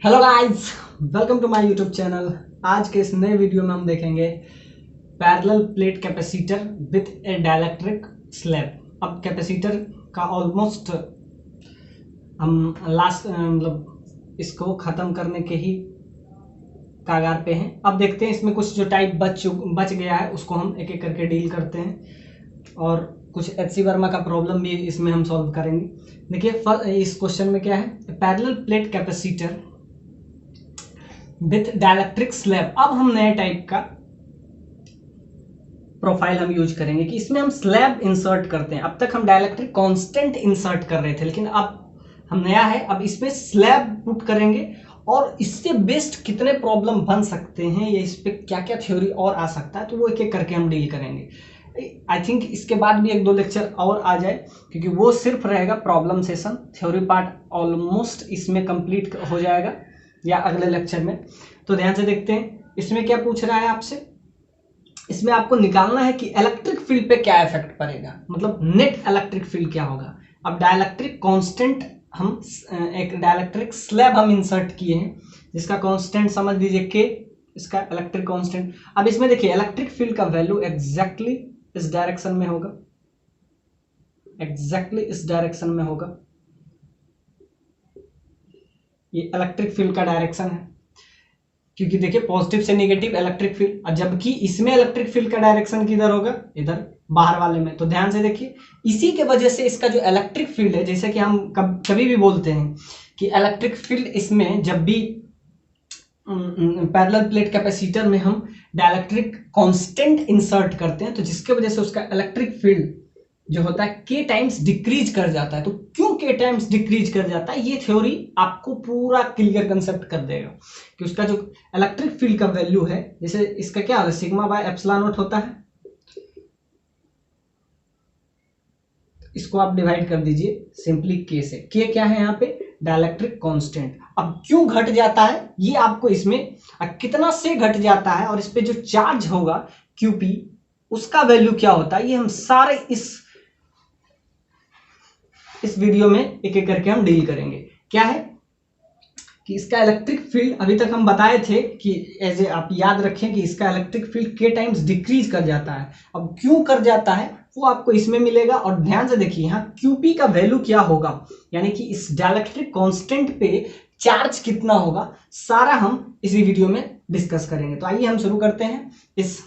Hello guys, welcome to my YouTube channel. आज के इस नए वीडियो में हम देखेंगे parallel plate capacitor with a dielectric slab. अब कैपेसिटर का ऑलमोस्ट हम लास्ट मतलब इसको ख़त्म करने के ही कागार पे हैं। अब देखते हैं इसमें कुछ जो टाइप बच गया है उसको हम एक एक करके डील करते हैं और कुछ एच.सी. वर्मा का प्रॉब्लम भी इसमें हम सॉल्व करेंगे। देखिए इस क्वेश्चन में क्या है, parallel plate capacitor with dielectric slab. अब हम नए टाइप का प्रोफाइल हम यूज करेंगे कि इसमें हम स्लैब इंसर्ट करते हैं। अब तक हम डाइलेक्ट्रिक कांस्टेंट इंसर्ट कर रहे थे, लेकिन अब हम नया है, अब इसमें स्लैब पुट करेंगे और इससे बेस्ट कितने प्रॉब्लम बन सकते हैं या इस पे क्या क्या थ्योरी और आ सकता है, तो वो एक एक करके हम डील करेंगे। आई थिंक इसके बाद भी एक दो लेक्चर और आ जाए, क्योंकि वो सिर्फ रहेगा problem session. Theory part almost इसमें कंप्लीट हो जाएगा या अगले लेक्चर में। तो ध्यान से देखते हैं इसमें क्या पूछ रहा है आपसे। इसमें आपको निकालना है कि इलेक्ट्रिक फील्ड पे क्या इफेक्ट पड़ेगा, मतलब नेट इलेक्ट्रिक फील्ड क्या होगा। अब डाइलेक्ट्रिक कांस्टेंट हम एक डाइलेक्ट्रिक स्लैब हम इंसर्ट किए हैं जिसका कांस्टेंट समझ लीजिए के, इसका इलेक्ट्रिक कांस्टेंट। अब इसमें देखिए इलेक्ट्रिक फील्ड का वैल्यू एग्जैक्टली इस डायरेक्शन में होगा, एग्जैक्टली इस डायरेक्शन में होगा। ये इलेक्ट्रिक फील्ड का डायरेक्शन है, क्योंकि देखिए पॉजिटिव से नेगेटिव इलेक्ट्रिक फील्ड, और जबकि इसमें इलेक्ट्रिक फील्ड का डायरेक्शन किधर होगा, इधर बाहर वाले में। तो ध्यान से देखिए इसी के वजह से इसका जो इलेक्ट्रिक फील्ड है, जैसे कि हम कभी भी बोलते हैं कि इलेक्ट्रिक फील्ड इसमें जब भी पैरेलल प्लेट कैपेसिटर में हम डाइलेक्ट्रिक कांस्टेंट इंसर्ट करते हैं तो जिसके वजह से उसका इलेक्ट्रिक फील्ड जो होता है के टाइम्स डिक्रीज कर जाता है। तो क्यों के टाइम्स डिक्रीज कर जाता है, ये थ्योरी आपको पूरा क्लियर कंसेप्ट कर देगा कि उसका जो इलेक्ट्रिक फील्ड का वैल्यू है, जैसे इसका क्या होता है, सिग्मा बाय एप्सिलॉन नॉट होता है। इसको आप डिवाइड कर दीजिए सिंपली के से। के क्या है यहाँ पे, डाइलेक्ट्रिक कांस्टेंट। अब क्यों घट जाता है ये आपको इसमें कितना से घट जाता है और इस पे जो चार्ज होगा क्यूपी उसका वैल्यू क्या होता है, ये हम सारे इस वीडियो में एक एक करके हम डील करेंगे। क्या है कि इसका इलेक्ट्रिक फील्ड अभी तक हम बताए थे कि एज ए आप याद रखें कि इसका इलेक्ट्रिक फील्ड के टाइम्स डिक्रीज कर जाता है। अब क्यों कर जाता है वो आपको इसमें मिलेगा, और ध्यान से देखिए यहाँ क्यूपी का वैल्यू क्या होगा, यानी कि इस डाइलेक्ट्रिक कांस्टेंट पे चार्ज कितना होगा, सारा हम इसी वीडियो में डिस्कस करेंगे। तो आइए हम शुरू करते हैं इस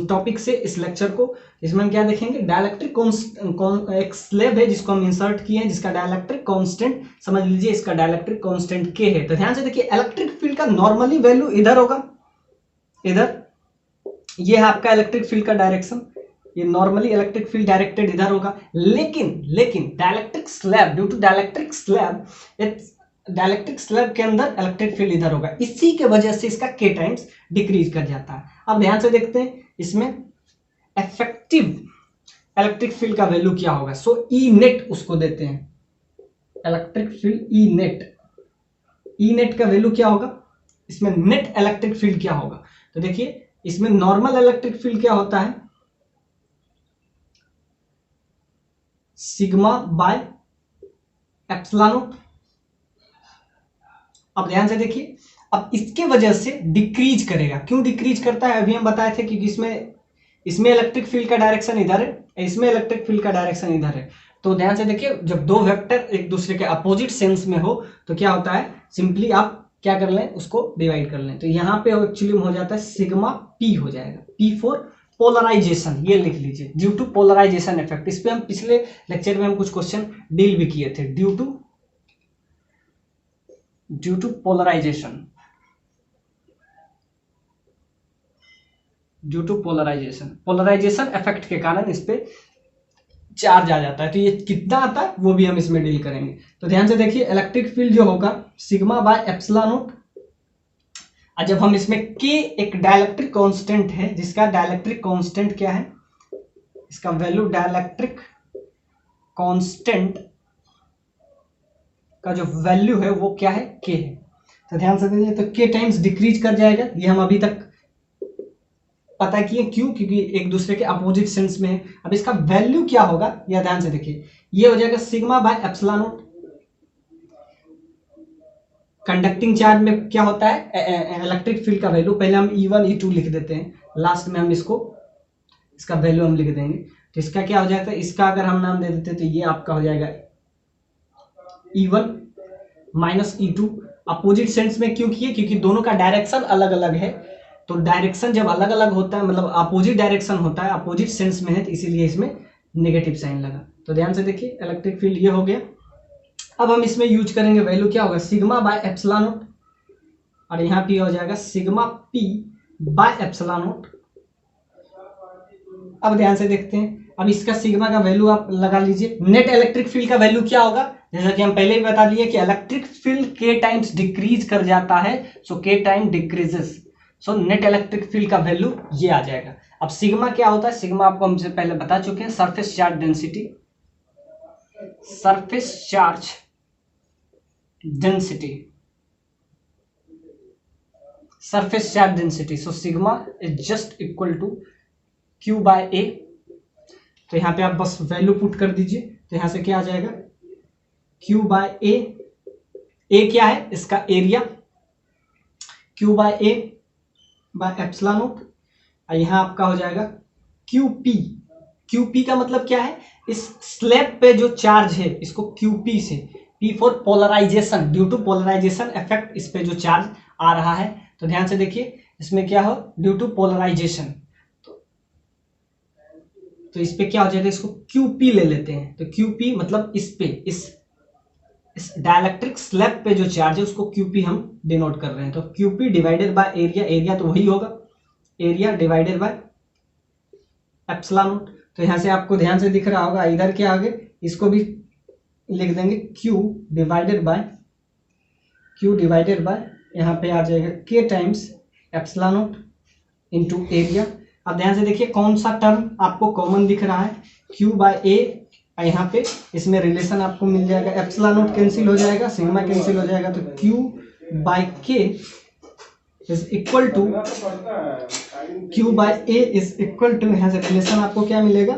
टॉपिक से, इस लेक्चर को। इसमें हम क्या देखेंगे, डाइलेक्ट्रिक एक स्लैब है जिसको हम इंसर्ट किए हैं, जिसका डाइलेक्ट्रिक कांस्टेंट समझ लीजिए इसका डाइलेक्ट्रिक कांस्टेंट के है। तो ध्यान से देखिए इलेक्ट्रिक फील्ड का नॉर्मली वैल्यू इधर होगा, इधर ये है आपका इलेक्ट्रिक फील्ड का डायरेक्शन, ये नॉर्मली इलेक्ट्रिक फील्ड डायरेक्टेड इधर होगा। लेकिन dielectric slab, due to dielectric slab, dielectric slab के अंदर इलेक्ट्रिक फील्ड इधर होगा, इसी के वजह से इसका के टाइम्स डिक्रीज कर जाता है। अब ध्यान से देखते हैं इसमें इफेक्टिव इलेक्ट्रिक फील्ड का वैल्यू क्या होगा। सो ई नेट उसको देते हैं, electric field E net. E net का वैल्यू क्या होगा, इसमें नेट इलेक्ट्रिक फील्ड क्या होगा। तो देखिए इसमें नॉर्मल इलेक्ट्रिक फील्ड क्या होता है, सिग्मा बाय एप्सिलॉन नॉट। अब ध्यान से देखिए, अब इसके वजह से डिक्रीज करेगा। क्यों डिक्रीज करता है, अभी हम बताए थे, क्योंकि इसमें इलेक्ट्रिक फील्ड का डायरेक्शन इधर है, इसमें इलेक्ट्रिक फील्ड का डायरेक्शन इधर है। तो ध्यान से देखिए जब दो वेक्टर एक दूसरे के अपोजिट सेंस में हो तो क्या होता है, सिंपली आप क्या कर लें, उसको डिवाइड कर लें। तो यहाँ पे एक्चुअली हो जाता है सिग्मा पी हो जाएगा, पी फॉर पोलराइजेशन, ये लिख लीजिए, ड्यू टू पोलराइजेशन इफेक्ट। इस पे हम पिछले लेक्चर में हम कुछ क्वेश्चन डील भी किए थे, due to polarisation, due to polarisation effect के कारण इस पे चार्ज आ जाता है। तो ये कितना आता है वो भी हम इसमें डील करेंगे। तो ध्यान से देखिए इलेक्ट्रिक फील्ड जो होगा सिग्मा बाय एप्सिलॉन नॉट, और जब हम इसमें के एक डाइलेक्ट्रिक कांस्टेंट है, जिसका डाइलेक्ट्रिक कांस्टेंट क्या है, इसका वैल्यू डाइलेक्ट्रिक कांस्टेंट का जो वैल्यू है वो क्या है, के है। तो ध्यान से देखिए तो के टाइम्स डिक्रीज कर जाएगा, ये हम अभी तक पता किए। क्यों, क्योंकि एक दूसरे के अपोजिट सेंस में है। अब इसका वैल्यू क्या होगा, या ध्यान से देखिए ये हो जाएगा sigma bye epsilon not conducting charge में क्या होता है, इलेक्ट्रिक फील्ड का वैल्यू, पहले हम E1 E2 लिख देते हैं, लास्ट में हम इसका वैल्यू हम लिख देंगे। तो इसका क्या हो जाएगा, इसका अगर हम नाम दे देते तो ये आपका हो जाएगा E1 minus E2। Opposite sense में क्यों किए, क्योंकि दोनों का डायरेक्शन अलग अलग है। तो डायरेक्शन जब अलग अलग होता है, मतलब अपोजिट डायरेक्शन होता है, अपोजिट सेंस में है, तो इसीलिए इसमें नेगेटिव साइन लगा। तो ध्यान से देखिए, इलेक्ट्रिक फील्ड ये हो गया। अब हम इसमें यूज करेंगे वैल्यू, क्या होगा, सिग्मा बाय एप्सिलॉन नॉट, और यहाँ पे हो जाएगा sigma P bye epsilon not. अब ध्यान से देखते हैं, अब इसका सिग्मा का वैल्यू आप लगा लीजिए। नेट इलेक्ट्रिक फील्ड का वैल्यू क्या होगा, जैसा कि हम पहले ही बता दिए कि इलेक्ट्रिक फील्ड के टाइम्स डिक्रीज कर जाता है, सो के time decreases, so net electric field का वैल्यू ये आ जाएगा। अब सिग्मा क्या होता है, सिग्मा आपको हमसे पहले बता चुके हैं, surface charge density, surface charge density, surface charge density. So sigma is just equal to Q by A. तो यहां पे आप बस वैल्यू पुट कर दीजिए, तो यहां से क्या आ जाएगा, Q बाय ए। ए क्या है, इसका area, Q by A by epsilon nought. यहां आपका हो जाएगा QP। QP का मतलब क्या है, इस स्लैब पे जो चार्ज है इसको QP से, P for polarisation, due to polarisation effect, इस पे जो चार्ज आ रहा है। तो ध्यान से देखिए, इसमें क्या हो, ड्यू टू पोलराइजेशन, तो इस पे क्या हो जाएगा, इसको QP ले लेते हैं। तो QP मतलब इस पे, इस डाइलेक्ट्रिक स्लैब पे जो चार्ज है उसको QP हम डिनोट कर रहे हैं। तो QP divided by area, area तो वही होगा, area divided by epsilon not. तो यहां से आपको ध्यान से दिख रहा होगा, इधर क्या आगे, इसको भी लिख देंगे Q डिवाइडेड बाय यहाँ पे आ जाएगा K times epsilon not into area. अब ध्यान से देखिए, कौन सा टर्म आपको कॉमन दिख रहा है, Q बाय ए। यहाँ पे इसमें रिलेशन आपको मिल जाएगा, एप्सिलॉन नॉट कैंसिल हो जाएगा, सिग्मा कैंसिल हो जाएगा, तो Q by K is equal to, Q by A is equal to, यहाँ से रिलेशन आपको क्या मिलेगा,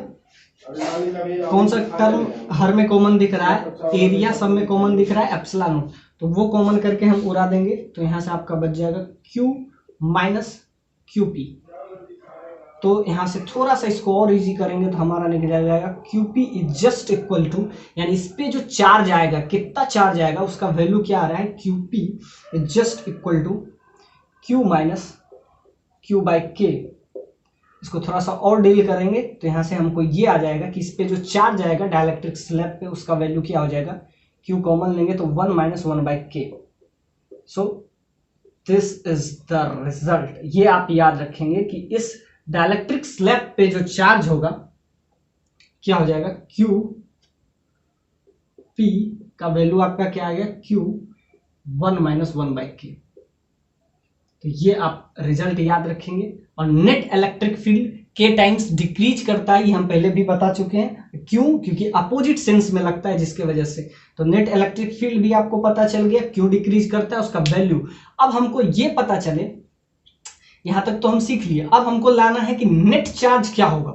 कौन सा टर्म हर में कॉमन दिख रहा है, एरिया सब में कॉमन दिख रहा है, एप्सिलॉन नॉट, तो वो कॉमन करके हम उड़ा देंगे। तो यहाँ से आपका बच जाएगा Q माइनस QP। तो यहां से थोड़ा सा इसको और इजी करेंगे तो हमारा निकल जाएगा QP is just equal to, यानी इस पे जो चार्ज आएगा, कितना चार्ज आएगा उसका वैल्यू क्या आ रहा है, QP is just equal to Q minus Q by K. इसको थोड़ा सा और डील करेंगे तो यहां से हमको ये आ जाएगा कि इस पे जो चार्ज आएगा डाइलेक्ट्रिक स्लैब पे, उसका वैल्यू क्या हो जाएगा, Q कॉमन लेंगे तो 1 माइनस 1 बाय के। So this is the result. ये आप याद रखेंगे कि इस डाइलेक्ट्रिक स्लैब पे जो चार्ज होगा क्या हो जाएगा, QP का वैल्यू आपका क्या आ गया, Q 1 माइनस 1 बाय के। तो ये आप रिजल्ट याद रखेंगे। और नेट इलेक्ट्रिक फील्ड के टाइम्स डिक्रीज करता है, ये हम पहले भी बता चुके हैं, क्यों, क्योंकि अपोजिट सेंस में लगता है जिसके वजह से। तो नेट इलेक्ट्रिक फील्ड भी आपको पता चल गया, क्यों डिक्रीज करता है, उसका वैल्यू। अब हमको ये पता चले, यहां तक तो हम सीख लिए, अब हमको लाना है कि नेट चार्ज क्या होगा।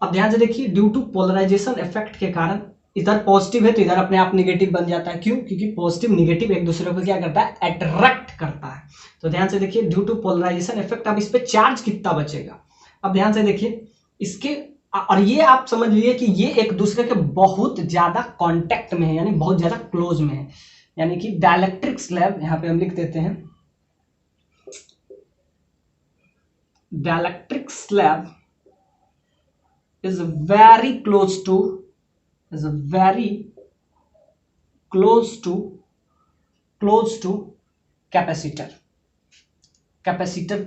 अब ध्यान से देखिए, ड्यू टू पोलराइजेशन इफेक्ट के कारण, इधर पॉजिटिव है तो इधर अपने आप निगेटिव बन जाता है, क्यों, क्योंकि पॉजिटिव निगेटिव एक दूसरे को क्या करता है, अट्रैक्ट करता है। तो ध्यान से देखिए, ड्यू टू पोलराइजेशन इफेक्ट, अब इस पे चार्ज कितना बचेगा। अब ध्यान से देखिए इसके, और ये आप समझ लीजिए कि ये एक दूसरे के बहुत ज्यादा कांटेक्ट में है, यानी बहुत ज्यादा क्लोज में है। यानी कि डाइलेक्ट्रिक स्लैब, यहां पे हम लिख देते हैं, dielectric slab is very close to capacitor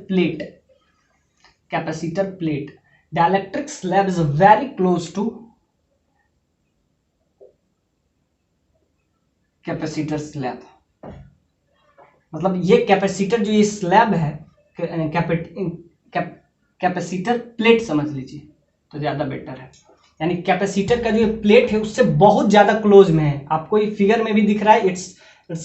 plate. Dielectric slab is very close to capacitor slab. मतलब ये कैपेसिटर जो ये स्लैब है, कैपेसिटर प्लेट समझ लीजिए तो ज्यादा बेटर है। यानी कैपेसिटर का जो ये प्लेट है उससे बहुत ज्यादा क्लोज में है। आपको ये फिगर में भी दिख रहा है, it's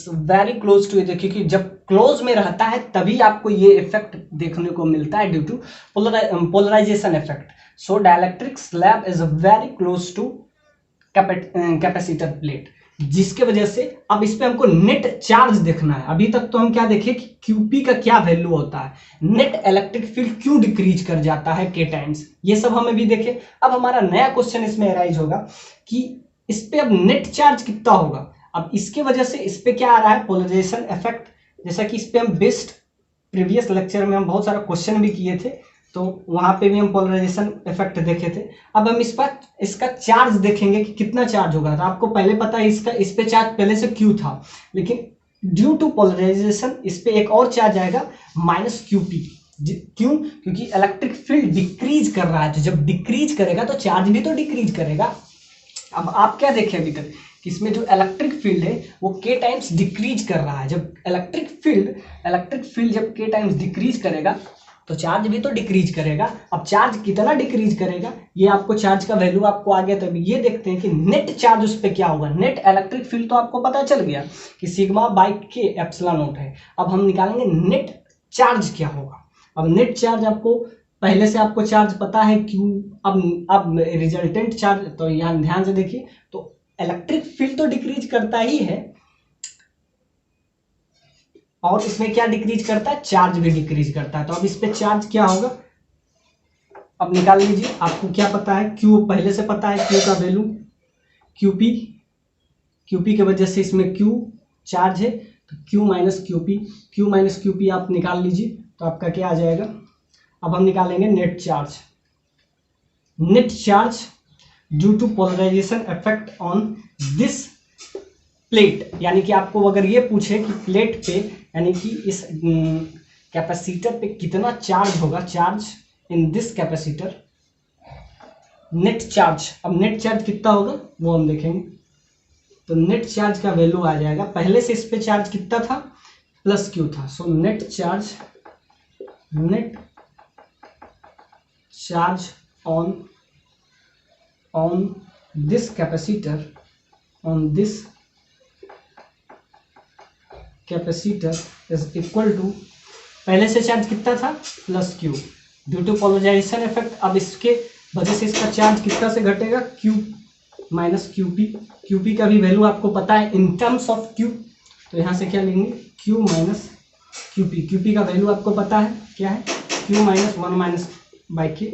very close to it, क्योंकि जब क्लोज में रहता है तभी आपको ये इफेक्ट देखने को मिलता है, due to polarisation effect. So dielectric slab is very close to capacitor plate. जिसके वजह से अब इस पे हमको नेट चार्ज देखना है। अभी तक तो हम क्या देखे कि क्यूपी का क्या वैल्यू होता है, नेट इलेक्ट्रिक फील्ड क्यों डिक्रीज कर जाता है के टाइम्स, ये सब हमें भी देखे। अब हमारा नया क्वेश्चन इसमें अराइज होगा कि इस पे अब नेट चार्ज कितना होगा। अब इसके वजह से इस पे क्या आ रहा है, पोलराइजेशन इफेक्ट, जैसा कि इस पे हम बेस्ट प्रीवियस लेक्चर में हम बहुत सारा क्वेश्चन भी किए थे, तो वहां पे भी हम पोलराइजेशन इफेक्ट देखे थे। अब हम इस पर इसका चार्ज देखेंगे कि कितना चार्ज होगा। तो आपको पहले पता है इसका, इस पे चार्ज पहले से क्यू था, लेकिन ड्यू टू पोलराइजेशन इस पे एक और चार्ज आएगा माइनस क्यूपी। क्यों? क्योंकि इलेक्ट्रिक फील्ड डिक्रीज कर रहा है, तो जब डिक्रीज करेगा तो चार्ज भी तो डिक्रीज करेगा। अब आप क्या देखें अभी तक कि इसमें जो इलेक्ट्रिक फील्ड है वो के टाइम्स डिक्रीज कर रहा है। जब इलेक्ट्रिक फील्ड जब के टाइम्स डिक्रीज करेगा तो चार्ज भी तो डिक्रीज करेगा। अब चार्ज कितना डिक्रीज करेगा, ये आपको चार्ज का वैल्यू आपको आ गया। तो अभी ये देखते हैं कि नेट चार्ज उस पर क्या होगा। नेट इलेक्ट्रिक फील्ड तो आपको पता चल गया कि सिग्मा बाई के एप्सिलॉन नॉट है। अब हम निकालेंगे नेट चार्ज क्या होगा। अब नेट चार्ज आपको पहले से आपको चार्ज पता है क्यू। अब रिजल्टेंट चार्ज, तो यहाँ ध्यान से देखिए, तो इलेक्ट्रिक फील्ड तो डिक्रीज करता ही है और इसमें क्या डिक्रीज करता है, चार्ज भी डिक्रीज करता है। तो अब इस पे चार्ज क्या होगा, अब निकाल लीजिए। आपको क्या पता है, क्यू पहले से पता है, क्यू का वैल्यू क्यूपी, क्यूपी के वजह से इसमें क्यू चार्ज है, तो क्यू माइनस क्यूपी आप निकाल लीजिए, तो आपका क्या आ जाएगा। अब हम निकालेंगे net charge. Net charge due to polarisation effect on this plate, यानी कि आपको अगर ये पूछे कि प्लेट पे, यानी कि इस कैपेसिटर पे कितना चार्ज होगा, charge in this capacitor, net charge. अब नेट चार्ज कितना होगा वो हम देखेंगे। तो नेट चार्ज का वैल्यू आ जाएगा, पहले से इस पे चार्ज कितना था, प्लस क्यू था। So net charge on this capacitor, is equal to, पहले से चार्ज कितना था, plus Q, due to polarisation effect. अब इसके वजह से इसका चार्ज कितना से घटेगा, क्यू माइनस क्यूपी। क्यूपी का भी वैल्यू आपको पता है इन टर्म्स ऑफ क्यू, तो यहाँ से क्या लेंगे, क्यू माइनस क्यूपी। क्यूपी का वैल्यू आपको पता है क्या है, क्यू माइनस 1 माइनस बाई के।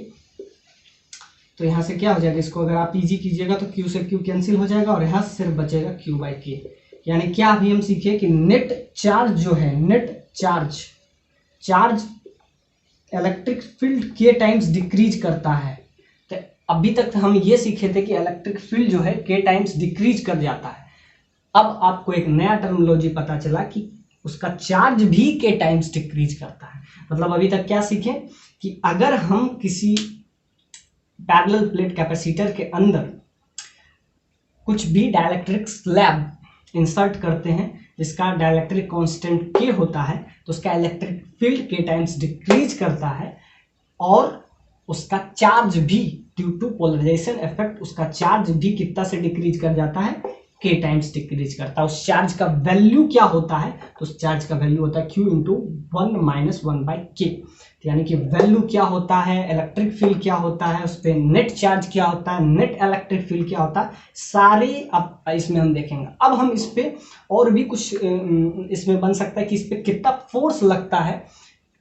तो यहाँ से क्या हो जाएगा, इसको अगर आप इजी कीजिएगा तो क्यू से क्यू कैंसिल हो जाएगा और यहाँ सिर्फ बचेगा क्यू बाई के। यानी क्या अभी हम सीखे कि नेट चार्ज जो है, नेट चार्ज इलेक्ट्रिक फील्ड के टाइम्स डिक्रीज करता है। तो अभी तक हम ये सीखे थे कि इलेक्ट्रिक फील्ड जो है के टाइम्स डिक्रीज कर जाता है। अब आपको एक नया टर्मिनोलॉजी पता चला कि उसका चार्ज भी के टाइम्स डिक्रीज करता है। मतलब अभी तक क्या सीखे कि अगर हम किसी पैरेलल प्लेट कैपेसिटर के अंदर कुछ भी डाइलेक्ट्रिक स्लैब इंसर्ट करते हैं जिसका डाइलेक्ट्रिक कांस्टेंट के होता है, तो उसका इलेक्ट्रिक फील्ड के टाइम्स डिक्रीज करता है और उसका चार्ज भी ड्यू टू पोलराइजेशन इफेक्ट, उसका चार्ज भी कितना से डिक्रीज कर जाता है, के टाइम्स डिक्रीज करता है। उस चार्ज का वैल्यू क्या होता है, तो उस चार्ज का वैल्यू होता है क्यू इंटू 1 माइनस 1 बाई के। यानी कि वैल्यू क्या होता है, इलेक्ट्रिक फील्ड क्या होता है, उस पर नेट चार्ज क्या होता है, नेट इलेक्ट्रिक फील्ड क्या होता है, सारे अब इसमें हम देखेंगे। अब हम इस पे और भी कुछ इसमें बन सकता है कि इस पे कितना फोर्स लगता है।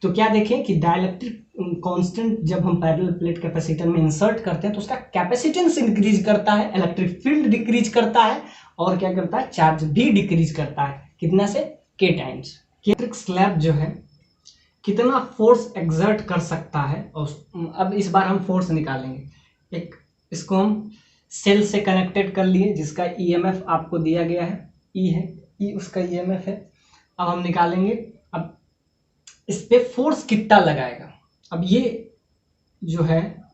तो क्या देखें कि डाइलेक्ट्रिक कांस्टेंट जब हम पैरेलल प्लेट कैपेसिटर में इंसर्ट करते हैं तो उसका कैपेसिटेंस इंक्रीज करता है, इलेक्ट्रिक फील्ड डिक्रीज करता है और क्या करता है, चार्ज भी डिक्रीज करता है। कितना से, के टाइम्स। इलेक्ट्रिक स्लैब जो है कितना फोर्स एक्सर्ट कर सकता है, और अब इस बार हम फोर्स निकालेंगे। एक इसको हम सेल से कनेक्टेड कर लिए जिसका ईएमएफ आपको दिया गया है, ई है, ई उसका ईएमएफ है। अब हम निकालेंगे अब इस पे फोर्स कितना लगाएगा। अब ये जो है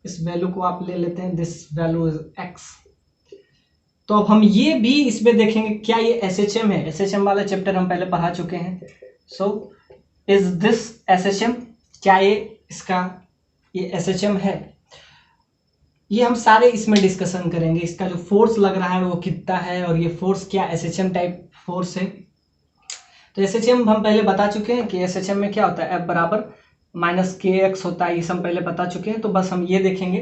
इस वैल्यू को आप ले लेते हैं, दिस वैल्यू इज एक्स। तो अब हम ये भी इसमें देखेंगे क्या ये एसएचएम है, एसएचएम वाला चैप्टर हम पहले पढ़ा चुके हैं। सो इज दिस एसएचएम, क्या ये इसका ये एसएचएम है, ये हम सारे इसमें डिस्कशन करेंगे। इसका जो फोर्स लग रहा है वो कितना है और ये फोर्स क्या एसएचएम टाइप फोर्स है। तो एसएचएम हम पहले बता चुके हैं कि एसएचएम में क्या होता है, एफ बराबर माइनस के एक्स होता है, ये हम पहले बता चुके हैं। तो बस हम ये देखेंगे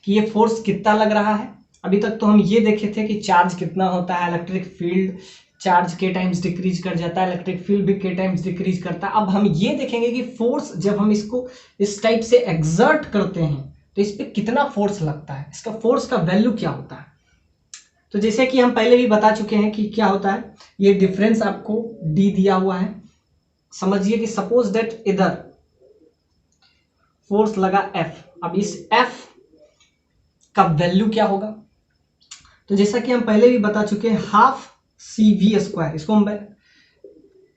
कि ये फोर्स कितना लग रहा है। अभी तक तो हम ये देखे थे कि चार्ज कितना होता है, इलेक्ट्रिक फील्ड चार्ज के टाइम्स डिक्रीज कर जाता है, इलेक्ट्रिक फील्ड भी के टाइम्स डिक्रीज करता है। अब हम ये देखेंगे कि फोर्स जब हम इसको इस टाइप से एक्सर्ट करते हैं तो इस पर कितना फोर्स लगता है, इसका फोर्स का वैल्यू क्या होता है। तो जैसे कि हम पहले भी बता चुके हैं कि क्या होता है, ये डिफरेंस आपको डी दिया हुआ है। समझिए कि सपोज दैट इधर फोर्स लगा एफ, अब इस एफ का वैल्यू क्या होगा, तो जैसा कि हम पहले भी बता चुके हैं हाफ सी वी स्क्वायर, इसको हम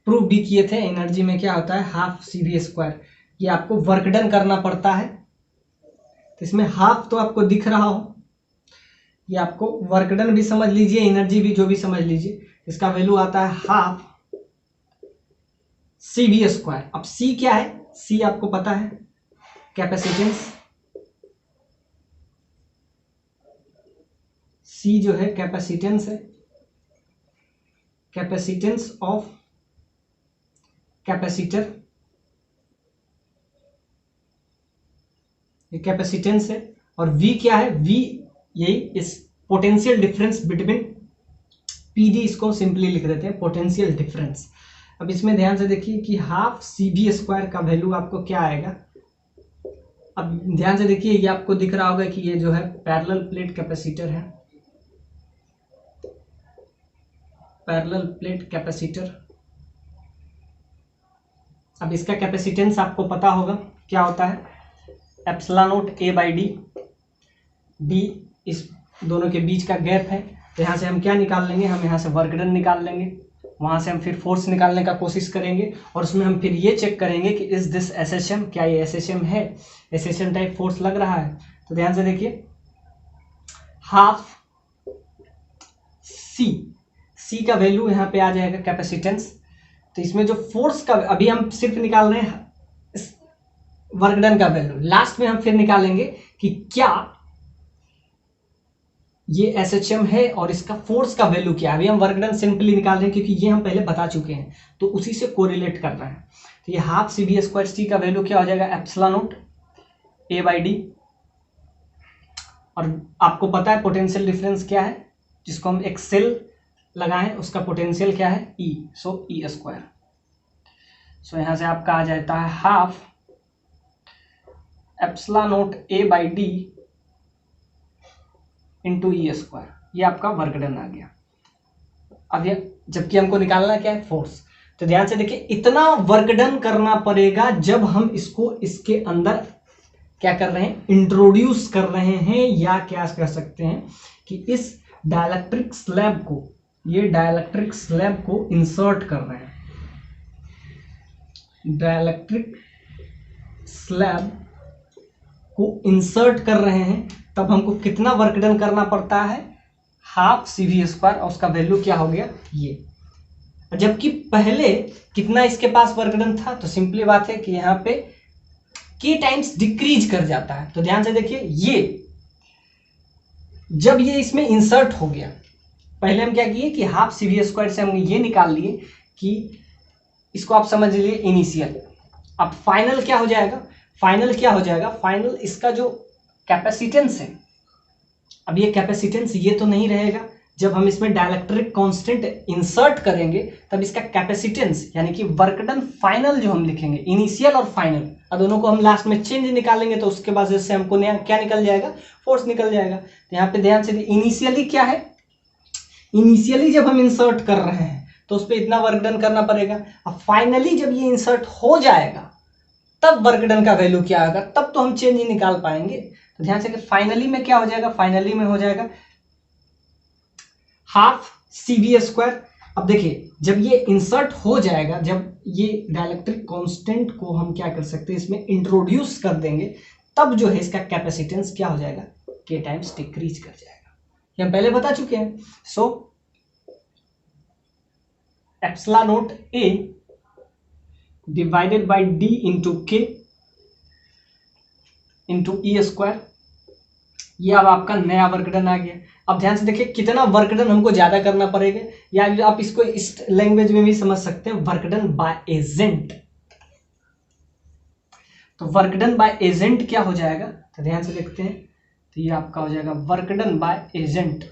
प्रूव भी किए थे। एनर्जी में क्या होता है, हाफ सी वी स्क्वायर। ये आपको वर्क डन करना पड़ता है, तो इसमें हाफ तो आपको दिख रहा हो, ये आपको वर्क डन भी समझ लीजिए, एनर्जी भी जो भी समझ लीजिए, इसका वैल्यू आता है हाफ सी वी स्क्वायर। अब सी क्या है, सी आपको पता है कैपेसिटेंस, सी जो है कैपेसिटेंस है, कैपेसिटेंस ऑफ कैपेसिटर, ये कैपेसिटेंस है। और V क्या है, V यही इस पोटेंशियल डिफरेंस बिटवीन PD, इसको सिंपली लिख देते हैं पोटेंशियल डिफरेंस। अब इसमें ध्यान से देखिए कि हाफ सी वी स्क्वायर का वैल्यू आपको क्या आएगा। अब ध्यान से देखिए, ये आपको दिख रहा होगा कि ये जो है पैरेलल प्लेट कैपेसिटर है, पैरेलल प्लेट कैपेसिटर। अब इसका कैपेसिटेंस आपको पता होगा क्या होता है, epsilon naught A by D, D इस दोनों के बीच का गैप है। तो यहाँ से हम क्या निकाल लेंगे, हम यहाँ से वर्क डन निकाल लेंगे, वहाँ से हम फिर फोर्स निकालने का कोशिश करेंगे, और उसमें हम फिर ये चेक करेंगे कि इज दिस एसएसएम, क्या ये एसएसएम है, एसएसएम टाइप फोर्स लग रहा है। तो ध्यान से देखिए, हाफ सी का वैल्यू यहाँ पे आ जाएगा कैपेसिटेंस। तो इसमें जो फोर्स का अभी हम सिर्फ निकाल रहे हैं वर्क डन का वैल्यू, लास्ट में हम फिर निकालेंगे कि क्या ये एसएचएम है और इसका फोर्स का वैल्यू क्या है। अभी हम वर्क डन सिंपली निकाल रहे हैं क्योंकि ये हम पहले बता चुके हैं, तो उसी से कोरिलेट कर रहे हैं। तो ये हाफ सी वी स्क्वायर सी का वैल्यू क्या हो जाएगा, epsilon naught A by D, और आपको पता है पोटेंशियल डिफरेंस क्या है, जिसको हम एक्सेल लगाएं उसका पोटेंशियल क्या है, ई, सो ई स्क्वायर। सो यहां से आपका आ जाता है half epsilon naught A by D into E square, ये आपका वर्क डन आ गया। अब ये जबकि हमको निकालना क्या है, फोर्स। तो ध्यान से देखिए, इतना वर्क डन करना पड़ेगा जब हम इसको इसके अंदर क्या कर रहे हैं, इंट्रोड्यूस कर रहे हैं, या क्या कह सकते हैं कि इस डाइलेक्ट्रिक स्लैब को, ये डाइलेक्ट्रिक स्लैब को इंसर्ट कर रहे हैं, डाइलेक्ट्रिक स्लैब को इंसर्ट कर रहे हैं, तब हमको कितना वर्क डन करना पड़ता है, हाफ सी वी स्क्वायर, और उसका वैल्यू क्या हो गया ये। जबकि पहले कितना इसके पास वर्क डन था, तो सिंपली बात है कि यहाँ पे के टाइम्स डिक्रीज कर जाता है। तो ध्यान से देखिए, ये जब ये इसमें इंसर्ट हो गया, पहले हम क्या किए कि हाफ सी वी स्क्वायर से हम ये निकाल लिए कि इसको आप समझ लीजिए इनिशियल। अब फाइनल क्या हो जाएगा, फाइनल क्या हो जाएगा, फाइनल इसका जो कैपेसिटेंस है, अब ये कैपेसिटेंस ये तो नहीं रहेगा, जब हम इसमें डाइलेक्ट्रिक कांस्टेंट इंसर्ट करेंगे तब इसका कैपेसिटेंस यानी कि वर्क डन फाइनल जो हम लिखेंगे, इनिशियल और फाइनल, और दोनों को हम लास्ट में चेंज निकालेंगे, तो उसके बाद जैसे हमको नया क्या निकल जाएगा, फोर्स निकल जाएगा। तो यहाँ पे ध्यान से इनिशियली क्या है, इनिशियली जब हम इंसर्ट कर रहे हैं तो उस पर इतना वर्क डन करना पड़ेगा। अब फाइनली जब ये इंसर्ट हो जाएगा तब वर्क डन का वैल्यू क्या आएगा, तब तो हम चेंज ही निकाल पाएंगे। तो ध्यान से कि फाइनली में क्या हो जाएगा, फाइनली में हो जाएगा हाफ सी वी स्क्वायर। अब देखिए, जब ये इंसर्ट हो जाएगा, जब ये डाइलेक्ट्रिक कांस्टेंट को हम क्या कर सकते हैं, इसमें इंट्रोड्यूस कर देंगे, तब जो है इसका कैपेसिटेंस क्या हो जाएगा, के टाइम्स डिक्रीज कर जाएगा। ये हम पहले बता चुके हैं। So epsilon naught A divided by D into K into E square, ये अब आपका नया वर्क डन आ गया। अब ध्यान से देखिए कितना वर्क डन हमको ज्यादा करना पड़ेगा, या आप इसको इस लैंग्वेज में भी समझ सकते हैं, वर्क डन बाय एजेंट। तो वर्क डन बाय एजेंट क्या हो जाएगा, तो ध्यान से देखते हैं, तो तो ये आपका हो जाएगा वर्क डन बाय एजेंट।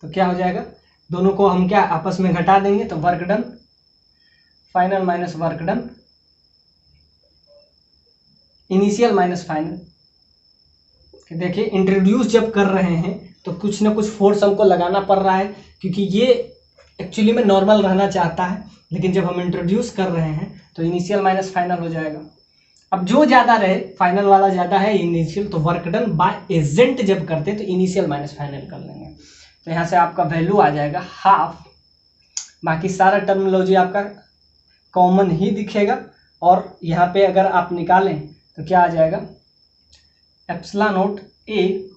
तो क्या हो जाएगा, दोनों को हम क्या आपस में घटा देंगे, तो work done final minus work done initial minus final. देखिए इंट्रोड्यूस जब कर रहे हैं तो कुछ ना कुछ फोर्स हमको लगाना पड़ रहा है, क्योंकि ये एक्चुअली में नॉर्मल रहना चाहता है, लेकिन जब हम इंट्रोड्यूस कर रहे हैं तो इनिशियल माइनस फाइनल हो जाएगा। अब जो ज़्यादा रहे, फाइनल वाला ज़्यादा है इनिशियल, तो वर्क डन बाय एजेंट जब करते हैं तो इनिशियल माइनस फाइनल कर लेंगे। तो यहाँ से आपका वैल्यू आ जाएगा हाफ। बाकी सारा टर्मिनोलॉजी आपका कॉमन ही दिखेगा, और यहाँ पे अगर आप निकालें तो क्या आ जाएगा, epsilon naught A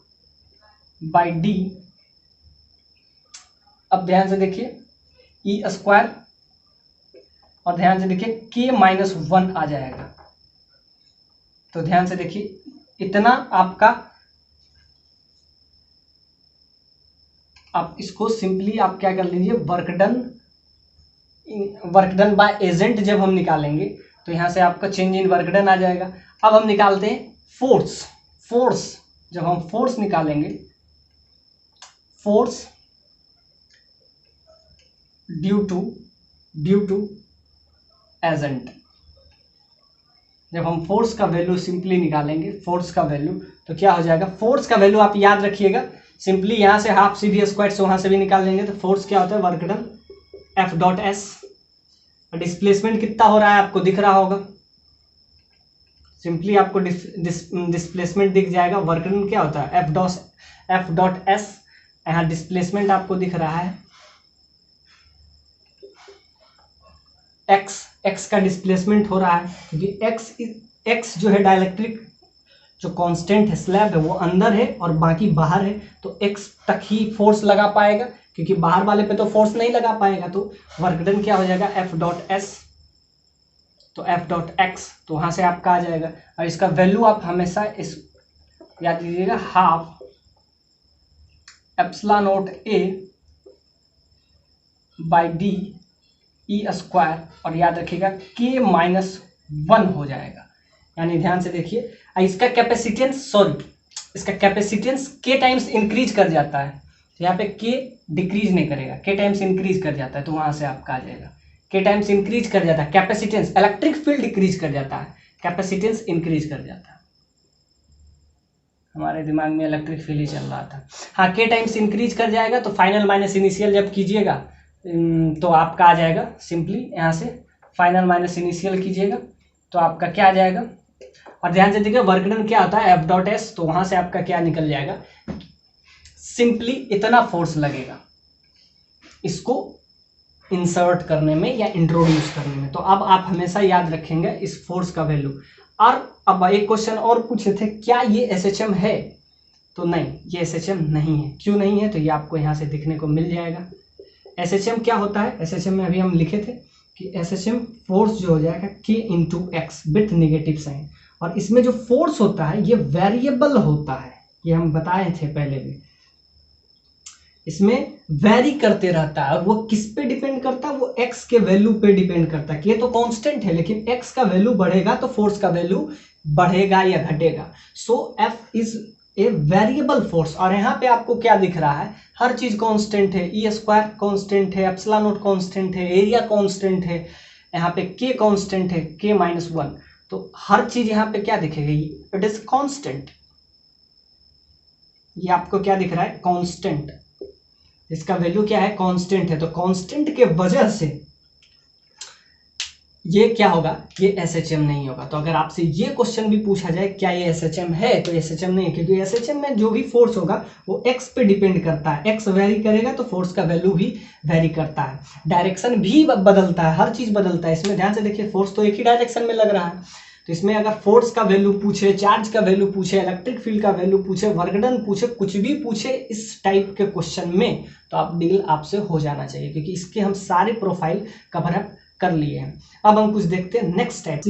by D. अब ध्यान से देखिए ई स्क्वायर, और ध्यान से देखिए के माइनस 1 आ जाएगा। तो ध्यान से देखिए इतना आपका, आप इसको सिंपली आप क्या कर लीजिए, वर्क डन बाय एजेंट जब हम निकालेंगे तो यहां से आपका चेंज इन वर्क डन आ जाएगा। अब हम निकालते हैं फोर्स। जब हम फोर्स निकालेंगे, फोर्स ड्यू टू एजेंट, जब हम फोर्स का वैल्यू सिंपली निकालेंगे, फोर्स का वैल्यू, तो क्या हो जाएगा, फोर्स का वैल्यू आप याद रखिएगा, सिंपली यहां से हाफ सी वी स्क्वायर से वहां से भी निकाल लेंगे। तो फोर्स क्या होता है, work done F dot S. Displacement कितना हो रहा है आपको दिख रहा होगा, सिंपली आपको डिस्प्लेसमेंट दिख जाएगा। वर्क डन क्या होता है, एफ डॉट एस। यहाँ डिस्प्लेसमेंट आपको दिख रहा है एक्स का डिस्प्लेसमेंट हो रहा है, क्योंकि एक्स जो है डाइलेक्ट्रिक जो कांस्टेंट है, स्लैब है, वो अंदर है और बाकी बाहर है, तो एक्स तक ही फोर्स लगा पाएगा, क्योंकि बाहर वाले पे तो फोर्स नहीं लगा पाएगा। तो वर्क डन क्या हो जाएगा, एफ डॉट एस, तो एफ डॉट एक्स, तो वहां से आपका आ जाएगा। और इसका वैल्यू आप हमेशा इस याद कीजिएगा, half epsilon naught A by D E square, और याद रखिएगा के माइनस 1 हो जाएगा। यानी ध्यान से देखिए, इसका कैपेसिटेंस के टाइम्स इंक्रीज कर जाता है, तो यहाँ पे के डिक्रीज नहीं करेगा, के टाइम्स इंक्रीज कर जाता है, तो वहां से आपका आ जाएगा के टाइम्स इंक्रीज कर जाता है, कैपेसिटेंस, इलेक्ट्रिक फील्ड डिक्रीज कर जाता है, कैपेसिटेंस इंक्रीज कर जाता है। हमारे दिमाग में इलेक्ट्रिक फील्ड ही चल रहा था। हाँ, के टाइम्स इंक्रीज कर जाएगा, तो फाइनल माइनस इनिशियल जब कीजिएगा तो आपका आ जाएगा, सिंपली यहाँ से फाइनल माइनस इनिशियल कीजिएगा तो आपका क्या आ जाएगा। और ध्यान से देखिए वर्क डन क्या होता है, एफ डॉट एस, तो वहां से आपका क्या निकल जाएगा, सिंपली इतना फोर्स लगेगा इसको इंसर्ट करने में या इंट्रोड्यूस करने में। तो अब आप हमेशा याद रखेंगे इस फोर्स का वैल्यू। और अब एक क्वेश्चन और पूछे थे, क्या ये एसएचएम है, तो नहीं, ये एसएचएम नहीं है। क्यों नहीं है, तो ये आपको यहाँ से दिखने को मिल जाएगा। एसएचएम क्या होता है, एसएचएम में अभी हम लिखे थे कि एसएचएम फोर्स जो हो जाएगा K into x with negative sign, और इसमें जो फोर्स होता है ये वेरिएबल होता है, ये हम बताए थे पहले भी, इसमें वेरी करते रहता है। और वो किस पे डिपेंड करता है, वो एक्स के वैल्यू पे डिपेंड करता है। ये तो कांस्टेंट है, लेकिन एक्स का वैल्यू बढ़ेगा तो फोर्स का वैल्यू बढ़ेगा या घटेगा। So F is a variable force. और यहाँ पे आपको क्या दिख रहा है, हर चीज कांस्टेंट है, ई स्क्वायर कांस्टेंट है, एप्सिलॉन नॉट कांस्टेंट है, एरिया कांस्टेंट है, यहाँ पे के कांस्टेंट है, के माइनस 1, तो हर चीज यहाँ पे क्या दिखेगी, इट इज कांस्टेंट। ये आपको क्या दिख रहा है, कांस्टेंट, इसका वैल्यू क्या है, कांस्टेंट है। तो कांस्टेंट के वजह से ये क्या होगा, ये एसएचएम नहीं होगा। तो अगर आपसे ये क्वेश्चन भी पूछा जाए क्या ये एसएचएम है, तो एसएचएम नहीं है, क्योंकि एसएचएम में जो भी फोर्स होगा वो एक्स पे डिपेंड करता है। एक्स वेरी करेगा तो फोर्स का वैल्यू भी वेरी करता है, डायरेक्शन भी बदलता है, हर चीज बदलता है। इसमें ध्यान से देखिए, फोर्स तो एक ही डायरेक्शन में लग रहा है, तो इसमें अगर फोर्स का वैल्यू पूछे, चार्ज का वैल्यू पूछे, इलेक्ट्रिक फील्ड का वैल्यू पूछे, वर्क डन पूछे, कुछ भी पूछे इस टाइप के क्वेश्चन में, तो आप डील आपसे हो जाना चाहिए, क्योंकि इसके हम सारे प्रोफाइल कवर अप कर लिए हैं। अब हम कुछ देखते हैं next type, H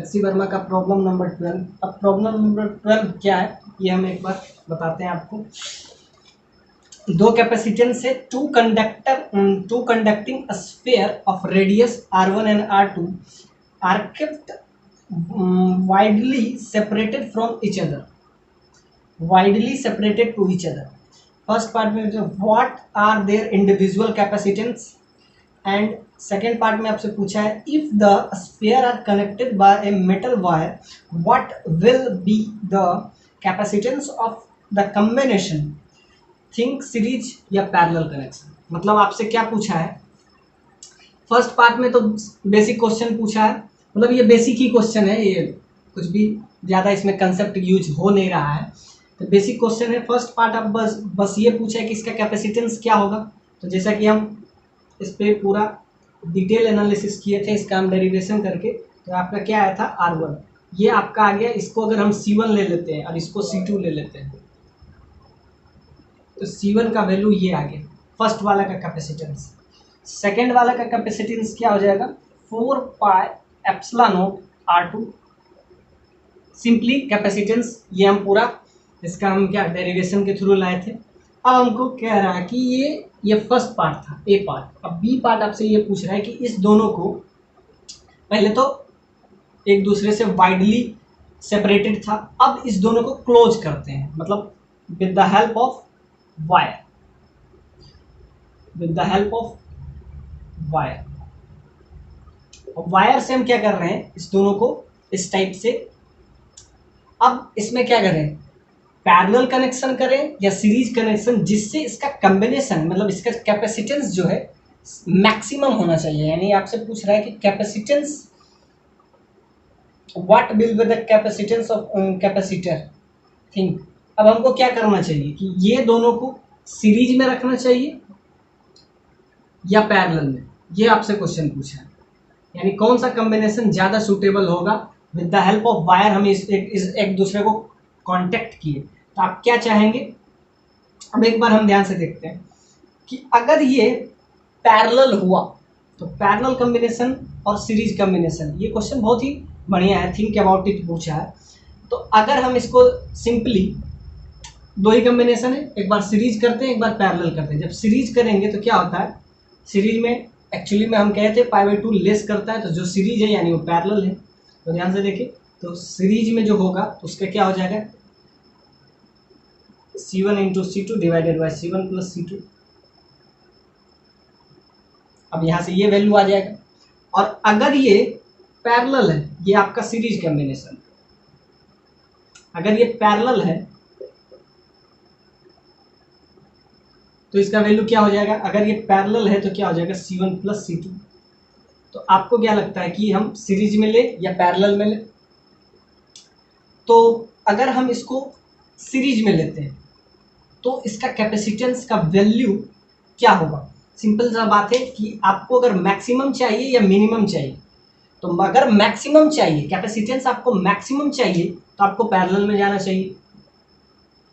C Verma का प्रॉब्लम नंबर 12। अब प्रॉब्लम नंबर 12 क्या है, ये हम एक बार बताते हैं आपको। दो कैपेसिटेंस से two conducting sphere of radius r1 and r2 are kept widely separated from each other, widely separated to each other। First part में जो what are their individual capacitance, and second part में आपसे पूछा है if the sphere are connected by a metal wire what will be the capacitance of the combination, think series या parallel connection. मतलब आपसे क्या पूछा है, फर्स्ट पार्ट में तो बेसिक क्वेश्चन पूछा है, मतलब ये बेसिक ही क्वेश्चन है, ये कुछ भी ज़्यादा इसमें कंसेप्ट यूज हो नहीं रहा है, तो बेसिक क्वेश्चन है। फर्स्ट पार्ट अब बस ये पूछा है कि इसका कैपेसिटेंस क्या होगा। तो जैसा कि हम इस पर पूरा डिटेल एनालिसिस किए थे, इसका हम डेरिवेशन करके, तो आपका क्या आया था R1, ये आपका आ गया। इसको अगर हम C1 ले लेते हैं और इसको C2 ले लेते हैं तो C1 का वैल्यू ये आ गया, फर्स्ट वाला का कैपेसिटेंस। सेकेंड वाला का कैपेसिटेंस क्या हो जाएगा 4 pi epsilon not R2। Simply capacitance ये हम पूरा इसका हम क्या डेरिवेशन के थ्रू लाए थे। अब हमको कह रहा है कि ये फर्स्ट पार्ट था, ए पार्ट। अब बी पार्ट आपसे ये पूछ रहा है कि इस दोनों को, पहले तो एक दूसरे से वाइडली सेपरेटेड था, अब इस दोनों को क्लोज करते हैं, मतलब with the help of wire, with the help of wire. Wire से हम क्या कर रहे हैं, इस दोनों को इस टाइप से। अब इसमें क्या करें, पैरेलल कनेक्शन करें या सीरीज कनेक्शन, जिससे इसका कॉम्बिनेशन मतलब इसका कैपेसिटेंस जो है मैक्सिमम होना चाहिए। यानी आपसे पूछ रहा है कि capacitance what will be the capacitance of capacitor, think. अब हमको क्या करना चाहिए कि ये दोनों को सीरीज में रखना चाहिए या पैरेलल में, ये आपसे क्वेश्चन पूछा है। यानी कौन सा कॉम्बिनेशन ज़्यादा सूटेबल होगा। With the help of wire हम इस एक दूसरे को कांटेक्ट किए, तो आप क्या चाहेंगे। अब एक बार हम ध्यान से देखते हैं कि अगर ये पैरेलल हुआ तो पैरेलल कॉम्बिनेशन और सीरीज कॉम्बिनेशन, ये क्वेश्चन बहुत ही बढ़िया है, थिंक अबाउट इट पूछा है। तो अगर हम इसको सिंपली, दो ही कॉम्बिनेशन है, एक बार सीरीज करते हैं एक बार पैरेलल करते हैं। जब सीरीज करेंगे तो क्या होता है, सीरीज में एक्चुअली में हम कहे थे π/2 लेस करता है, तो जो सीरीज है यानी वो पैरेलल है। तो ध्यान से देखिए, तो सीरीज में जो होगा तो उसका क्या हो जाएगा C1 into C2 divided by C1 plus C2। अब यहाँ से ये वैल्यू आ जाएगा। और अगर ये पैरेलल है, ये आपका सीरीज कॉम्बिनेशन, अगर ये पैरेलल है तो इसका वैल्यू क्या हो जाएगा, अगर ये पैरेलल है तो क्या हो जाएगा C1 प्लस C2। तो आपको क्या लगता है कि हम सीरीज में ले या पैरेलल में ले। तो अगर हम इसको सीरीज में लेते हैं तो इसका कैपेसिटेंस का वैल्यू क्या होगा। सिंपल सा बात है कि आपको अगर मैक्सिमम चाहिए या मिनिमम चाहिए, तो अगर मैक्सिमम चाहिए, कैपेसिटेंस आपको मैक्सिमम चाहिए, तो आपको पैरेलल में जाना चाहिए।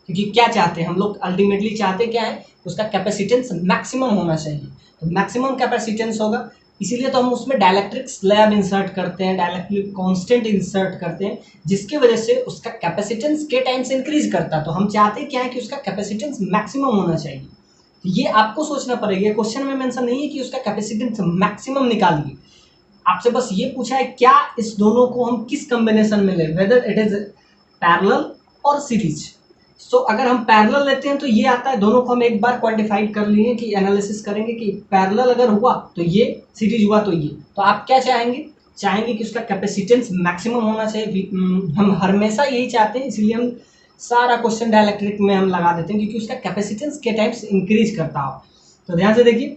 क्योंकि क्या चाहते हैं हम लोग, अल्टीमेटली चाहते क्या है, उसका कैपेसिटेंस मैक्सिमम होना चाहिए। तो मैक्सिमम कैपेसिटेंस होगा, इसीलिए तो हम उसमें डाइलेक्ट्रिक स्लैब इंसर्ट करते हैं, डाइलेक्ट्रिक कांस्टेंट इंसर्ट करते हैं, जिसकी वजह से उसका कैपेसिटेंस के टाइम से इंक्रीज करता है। तो हम चाहते क्या है कि उसका कैपेसिटेंस मैक्सिमम होना चाहिए। तो ये आपको सोचना पड़ेगा, क्वेश्चन में मेंशन नहीं है कि उसका कैपेसिटेंस मैक्सिमम निकालिए, आपसे बस ये पूछा है क्या इस दोनों को हम किस कॉम्बिनेशन में लें, वेदर इट इज पैरेलल और सीरीज। सो अगर हम पैरेलल लेते हैं तो ये आता है, दोनों को हम एक बार क्वांटिफाइड कर लिए कि एनालिसिस करेंगे कि पैरेलल अगर हुआ तो ये, सीरीज हुआ तो ये। तो आप क्या चाहेंगे कि उसका कैपेसिटेंस मैक्सिमम होना चाहिए। हम हमेशा यही चाहते हैं, इसलिए हम सारा क्वेश्चन डाइलेक्ट्रिक में हम लगा देते हैं, क्योंकि उसका कैपेसिटेंस के टाइम से इंक्रीज करता हो। तो ध्यान से देखिए,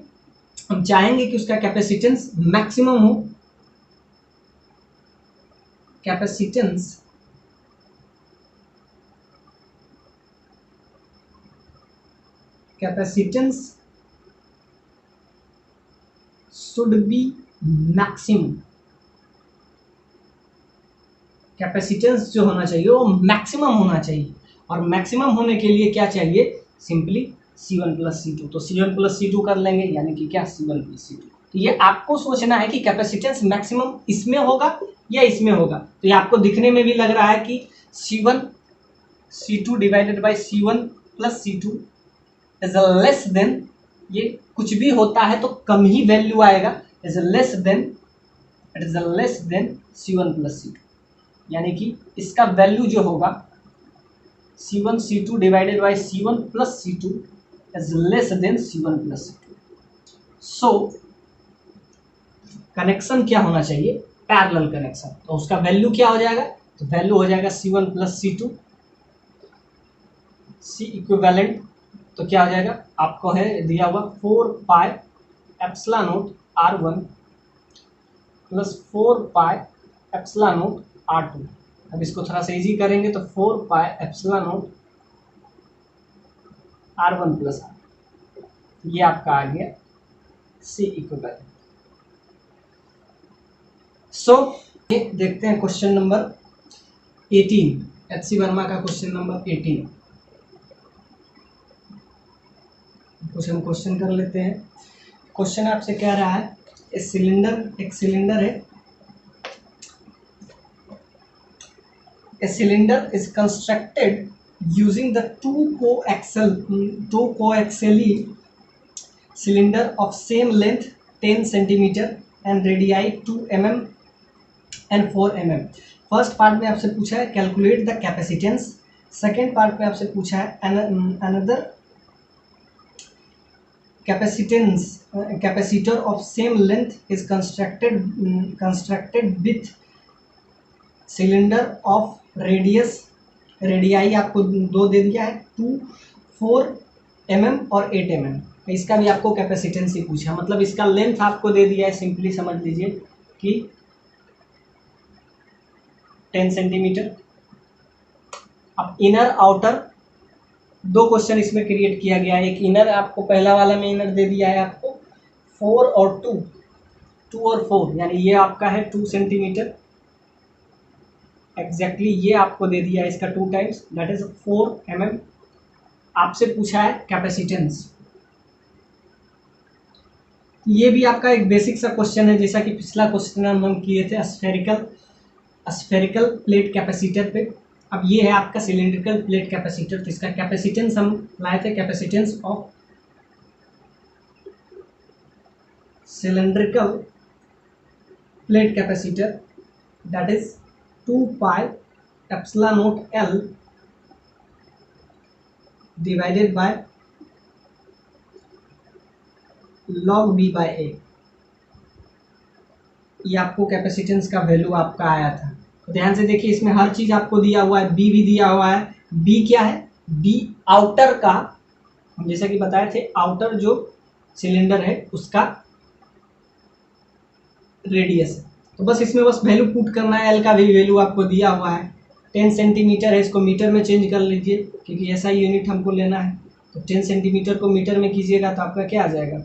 हम चाहेंगे कि उसका कैपेसिटेंस मैक्सिमम हो, capacitance should be maximum. Capacitance जो होना चाहिए वो मैक्सिमम होना चाहिए, और मैक्सिमम होने के लिए क्या चाहिए, सिंपली C1 प्लस C2। तो C1 प्लस C2 कर लेंगे, यानी कि क्या C1 प्लस C2। तो ये आपको सोचना है कि कैपेसिटेंस मैक्सिमम इसमें होगा या इसमें होगा। तो ये आपको दिखने में भी लग रहा है कि C1 C2 divided by C1 plus C2 is less than, ये कुछ भी होता है तो कम ही वैल्यू आएगा, is less than, it is less than C1 plus C2। यानी कि इसका वैल्यू जो होगा C1 C2 divided by C1 plus C2 is less than C1 plus C2। So connection क्या होना चाहिए, पैरेलल कनेक्शन। तो उसका वैल्यू क्या हो जाएगा, तो वैल्यू हो जाएगा C1 plus C2 C equivalent. तो क्या हो जाएगा, आपको है दिया हुआ 4 पाई एप्सिलॉन नोट R1 प्लस 4 पाई एप्सिलॉन नोट R2। अब इसको थोड़ा सा इजी करेंगे तो 4 पाई epsilon note R1 plus R, ये आपका आ गया C इक्विवेलेंट। सो देखते हैं क्वेश्चन नंबर 18, एच.सी. वर्मा का क्वेश्चन नंबर 18। कुछ हम क्वेश्चन कर लेते हैं। क्वेश्चन आपसे कह रहा है एक सिलेंडर है, a cylinder is constructed using the two coaxially cylinder of same length 10 centimeter and radii 2 mm and 4 mm। First part में आपसे पूछा है calculate the capacitance, second part में आपसे पूछा है another capacitor of same length is constructed with cylinder of radii आपको दो दे दिया है 2, 4 mm और 8 mm। इसका भी आपको कैपेसिटेंस ही पूछा, मतलब इसका लेंथ आपको दे दिया है, सिंपली समझ लीजिए कि 10 सेंटीमीटर। अब इनर आउटर दो क्वेश्चन इसमें क्रिएट किया गया है। एक इनर आपको पहला वाला में इनर दे दिया है आपको 4 और 2 और 4, यानी ये आपका है 2 सेंटीमीटर एग्जैक्टली, ये आपको दे दिया है इसका 2 टाइम्स दैट इज 4 mm। आपसे पूछा है कैपेसिटेंस, ये भी आपका एक बेसिक सा क्वेश्चन है जैसा कि पिछला क्वेश्चन हम किए थे स्फेरिकल प्लेट कैपेसिटर पे। अब ये है आपका सिलिंड्रिकल प्लेट कैपेसिटर, तो इसका कैपेसिटेंस हम लाए थे, capacitance of cylindrical plate capacitor that is 2 pi epsilon nought L divided by log B by A। ये आपको कैपेसिटेंस का वैल्यू आपका आया था। तो ध्यान से देखिए, इसमें हर चीज आपको दिया हुआ है, बी भी दिया हुआ है। बी क्या है, बी आउटर का, हम जैसा कि बताए थे आउटर जो सिलेंडर है उसका रेडियस है। तो बस इसमें बस वैल्यू पुट करना है, एल का भी वैल्यू आपको दिया हुआ है 10 सेंटीमीटर है, इसको मीटर में चेंज कर लीजिए क्योंकि ऐसा ही यूनिट हमको लेना है। तो 10 सेंटीमीटर को मीटर में कीजिएगा तो आपका क्या आ जाएगा,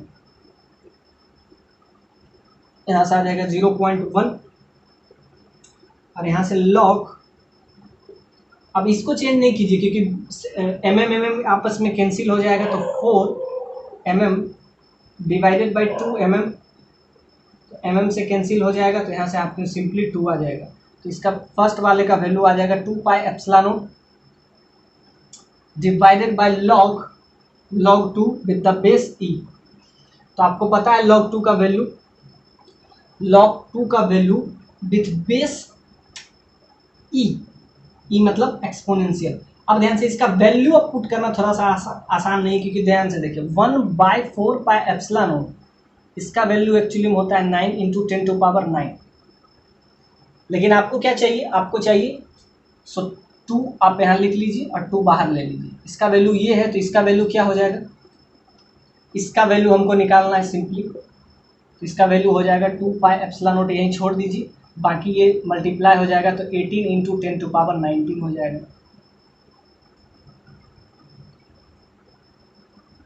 यहाँ से आ जाएगा 0.1 और यहाँ से लॉग। अब इसको चेंज नहीं कीजिए क्योंकि mm आपस में कैंसिल हो जाएगा, तो 4 mm डिवाइडेड बाई 2 mm, तो mm से कैंसिल हो जाएगा, तो यहाँ से आपको सिंपली 2 आ जाएगा। तो इसका फर्स्ट वाले का वैल्यू आ जाएगा 2 pi epsilon note divided by log 2 with the base e। तो आपको पता है log 2 का वैल्यू, log 2 का वैल्यू विथ बेस e मतलब एक्सपोनेंशियल। अब ध्यान से इसका वैल्यू अब पुट करना थोड़ा सा आसान नहीं, क्योंकि ध्यान से देखिए 1/4 पाई एप्सिलॉन नोट, इसका वैल्यू एक्चुअली में होता है 9 × 10⁹ लेकिन आपको क्या चाहिए, आपको चाहिए 2 आप यहाँ लिख लीजिए और 2 बाहर ले लीजिए। इसका वैल्यू ये है, तो इसका वैल्यू क्या हो जाएगा, इसका वैल्यू हमको निकालना है सिंपली। तो इसका वैल्यू हो जाएगा 2 पाई एप्सिलॉन नोट, यहीं छोड़ दीजिए, बाकी ये मल्टीप्लाई हो जाएगा तो 18 × 10⁻19 हो जाएगा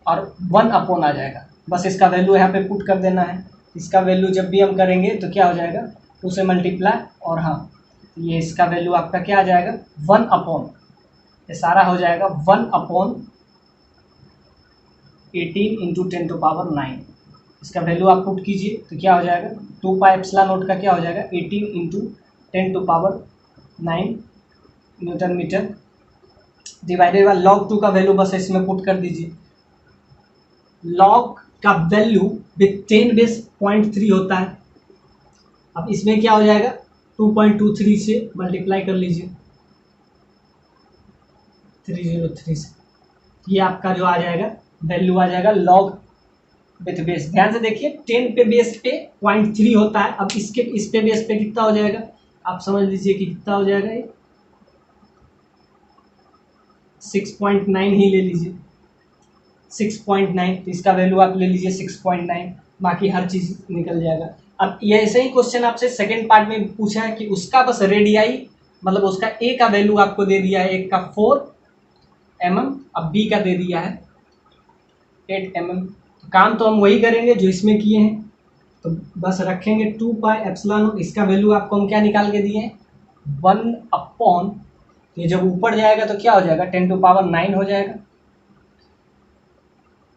और 1 अपॉन आ जाएगा। बस इसका वैल्यू यहाँ पे पुट कर देना है। इसका वैल्यू जब भी हम करेंगे तो क्या हो जाएगा, 2 से मल्टीप्लाई और हाँ, ये इसका वैल्यू आपका क्या आ जाएगा 1 अपॉन, ये सारा हो जाएगा 1 अपॉन 18 × 10⁻9। इसका वैल्यू आप पुट कीजिए तो क्या हो जाएगा 2 पाई एप्सिलॉन नोट का क्या हो जाएगा 18 × 10⁻9 newton metre divided by log 2 का वैल्यू बस इसमें पुट कर दीजिए। log का वैल्यू विथ 10 बेस 0.3 होता है। अब इसमें क्या हो जाएगा, 2.23 से मल्टीप्लाई कर लीजिए 303 से, ये आपका जो आ जाएगा वैल्यू आ जाएगा लॉग विथ बेस। ध्यान से देखिए 10 पे बेस पे 0.3 होता है। अब इस पे बेस पे कितना हो जाएगा, आप समझ लीजिए कि कितना हो जाएगा, ये 6.9 ही ले लीजिए, 6.9। तो इसका वैल्यू आप ले लीजिए 6.9, बाकी हर चीज़ निकल जाएगा। अब ये ऐसे ही क्वेश्चन आपसे सेकंड पार्ट में पूछा है कि उसका बस रेडियाई, मतलब उसका ए का वैल्यू आपको दे दिया है, एक का 4 mm, अब बी का दे दिया है 8 mm। काम तो हम वही करेंगे जो इसमें किए हैं, तो बस रखेंगे 2 पाई एप्सिलॉन, इसका वैल्यू आपको हम क्या निकाल के दिए हैं 1/, ये जब ऊपर जाएगा तो क्या हो जाएगा 10⁻9 हो जाएगा,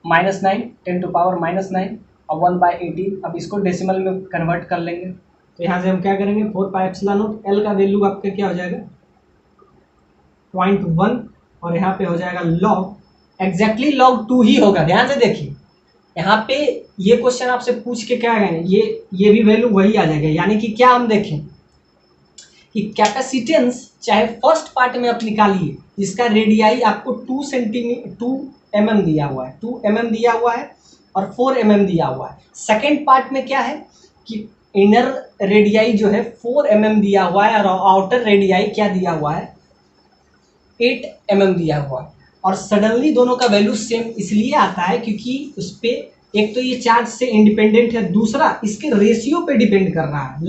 -9, 10⁻⁹ और 1/18। अब इसको डेसिमल में कन्वर्ट कर लेंगे, तो यहाँ से हम क्या करेंगे 4 पाई एप्सिलॉन, एल का वैल्यू आपका क्या हो जाएगा 0.1, और यहाँ पे हो जाएगा लॉग, एग्जैक्टली log 2 ही होगा। ध्यान से देखिए यहाँ पे ये क्वेश्चन आपसे पूछ के क्या है, ये भी वैल्यू वही आ जाएगा। यानी कि क्या हम देखें कि कैपेसिटेंस चाहे फर्स्ट पार्ट में आप निकालिए, जिसका रेडियाई आपको 2 mm दिया हुआ है, 2 mm दिया हुआ है और 4 mm दिया हुआ है। सेकेंड पार्ट में क्या है कि इनर रेडियाई जो है 4 mm दिया हुआ है और आउटर रेडियाई क्या दिया हुआ है 8 mm दिया हुआ है। और सडनली दोनों का वैल्यू सेम इसलिए आता है क्योंकि उस पर एक तो ये चार्ज से इंडिपेंडेंट है, दूसरा इसके रेशियो पे डिपेंड कर रहा है,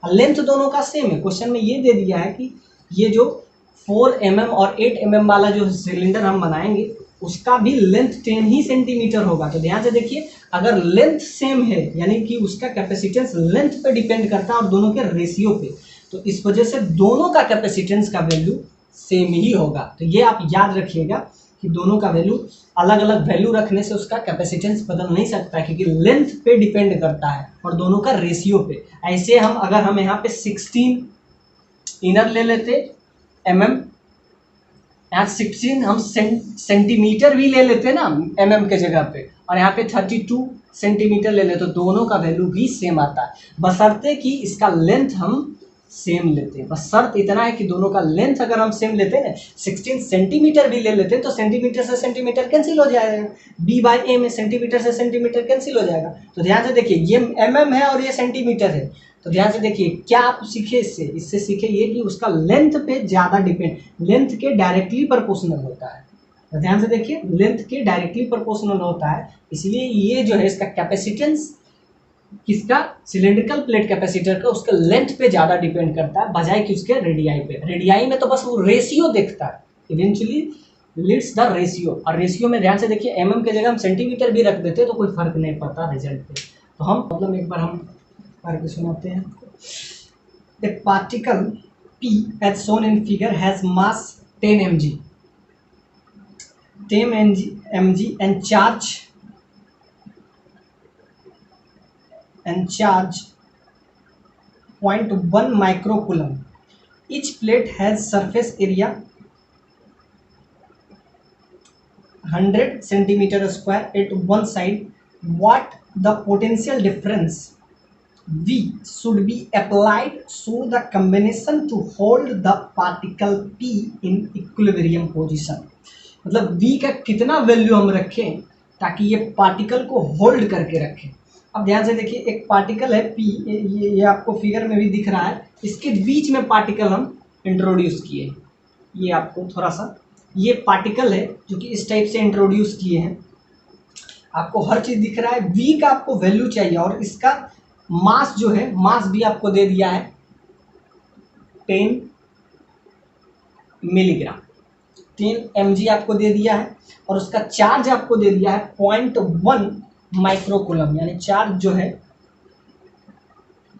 लेंथ दोनों का सेम है। क्वेश्चन में ये दे दिया है कि ये जो 4 mm और 8 mm वाला जो सिलेंडर हम बनाएंगे उसका भी लेंथ 10 ही सेंटीमीटर होगा। तो ध्यान से देखिए अगर लेंथ सेम है यानी कि उसका कैपेसिटेंस लेंथ पे डिपेंड करता है और दोनों के रेशियो पे, तो इस वजह से दोनों का कैपेसिटेंस का वैल्यू सेम ही होगा। तो ये आप याद रखिएगा कि दोनों का वैल्यू अलग अलग वैल्यू रखने से उसका कैपेसिटेंस बदल नहीं सकता, क्योंकि लेंथ पे डिपेंड करता है और दोनों का रेशियो पे। ऐसे अगर हम यहाँ पे 16 इनर ले लेते mm, यहाँ 16 हम सेंटीमीटर भी ले लेते ना mm के जगह पे, और यहाँ पे 32 सेंटीमीटर ले लेते, तो दोनों का वैल्यू भी सेम आता है, बशर्ते कि इसका लेंथ हम सेम लेते हैं। बस शर्त इतना है कि दोनों का लेंथ अगर हम सेम लेते हैं ना, 16 सेंटीमीटर भी ले लेते हैं तो सेंटीमीटर से सेंटीमीटर कैंसिल हो जाएगा, b/a में सेंटीमीटर से सेंटीमीटर कैंसिल हो जाएगा। तो ध्यान से देखिए ये mm है और ये सेंटीमीटर है, तो ध्यान से देखिए क्या आप सीखे इससे सीखे ये कि उसका लेंथ पे ज़्यादा डिपेंड, लेंथ के डायरेक्टली प्रोपोर्शनल होता है। तो ध्यान से देखिए लेंथ के डायरेक्टली प्रोपोर्शनल होता है, इसलिए ये जो है इसका कैपेसिटेंस किसका सिलेंड्रिकल प्लेट कैपेसिटर का उसके लेंथ पे ज़्यादा डिपेंड करता है बजाय कि उसके रेडियाई पे। रेडियाई में तो बस वो रेशियो देखता है, इवेंचुअली लीड्स द रेशियो, और रेशियो में ध्यान से देखिए mm के जगह हम सेंटीमीटर भी रख देते तो कोई फर्क नहीं पड़ता रिजल्ट पे। तो हम मतलब एक बार हम करके सुनाते हैं। The particle P as shown in figure has mass 10 mg and charge 0.1 microcoulomb. Each plate has surface area 100 centimeter square at one side. What the potential difference V should be applied so the combination to hold the particle P in equilibrium position. मतलब V का कितना value हम रखें ताकि ये particle को hold करके रखें। अब ध्यान से देखिए एक पार्टिकल है P, ये आपको फिगर में भी दिख रहा है, इसके बीच में पार्टिकल हम इंट्रोड्यूस किए। ये आपको थोड़ा सा ये पार्टिकल है जो कि इस टाइप से इंट्रोड्यूस किए हैं, आपको हर चीज़ दिख रहा है। V का आपको वैल्यू चाहिए और इसका मास जो है मास भी आपको दे दिया है 10 मिलीग्राम, 10 mg आपको दे दिया है, और उसका चार्ज आपको दे दिया है 0.1 माइक्रोकूलम, यानी चार्ज जो है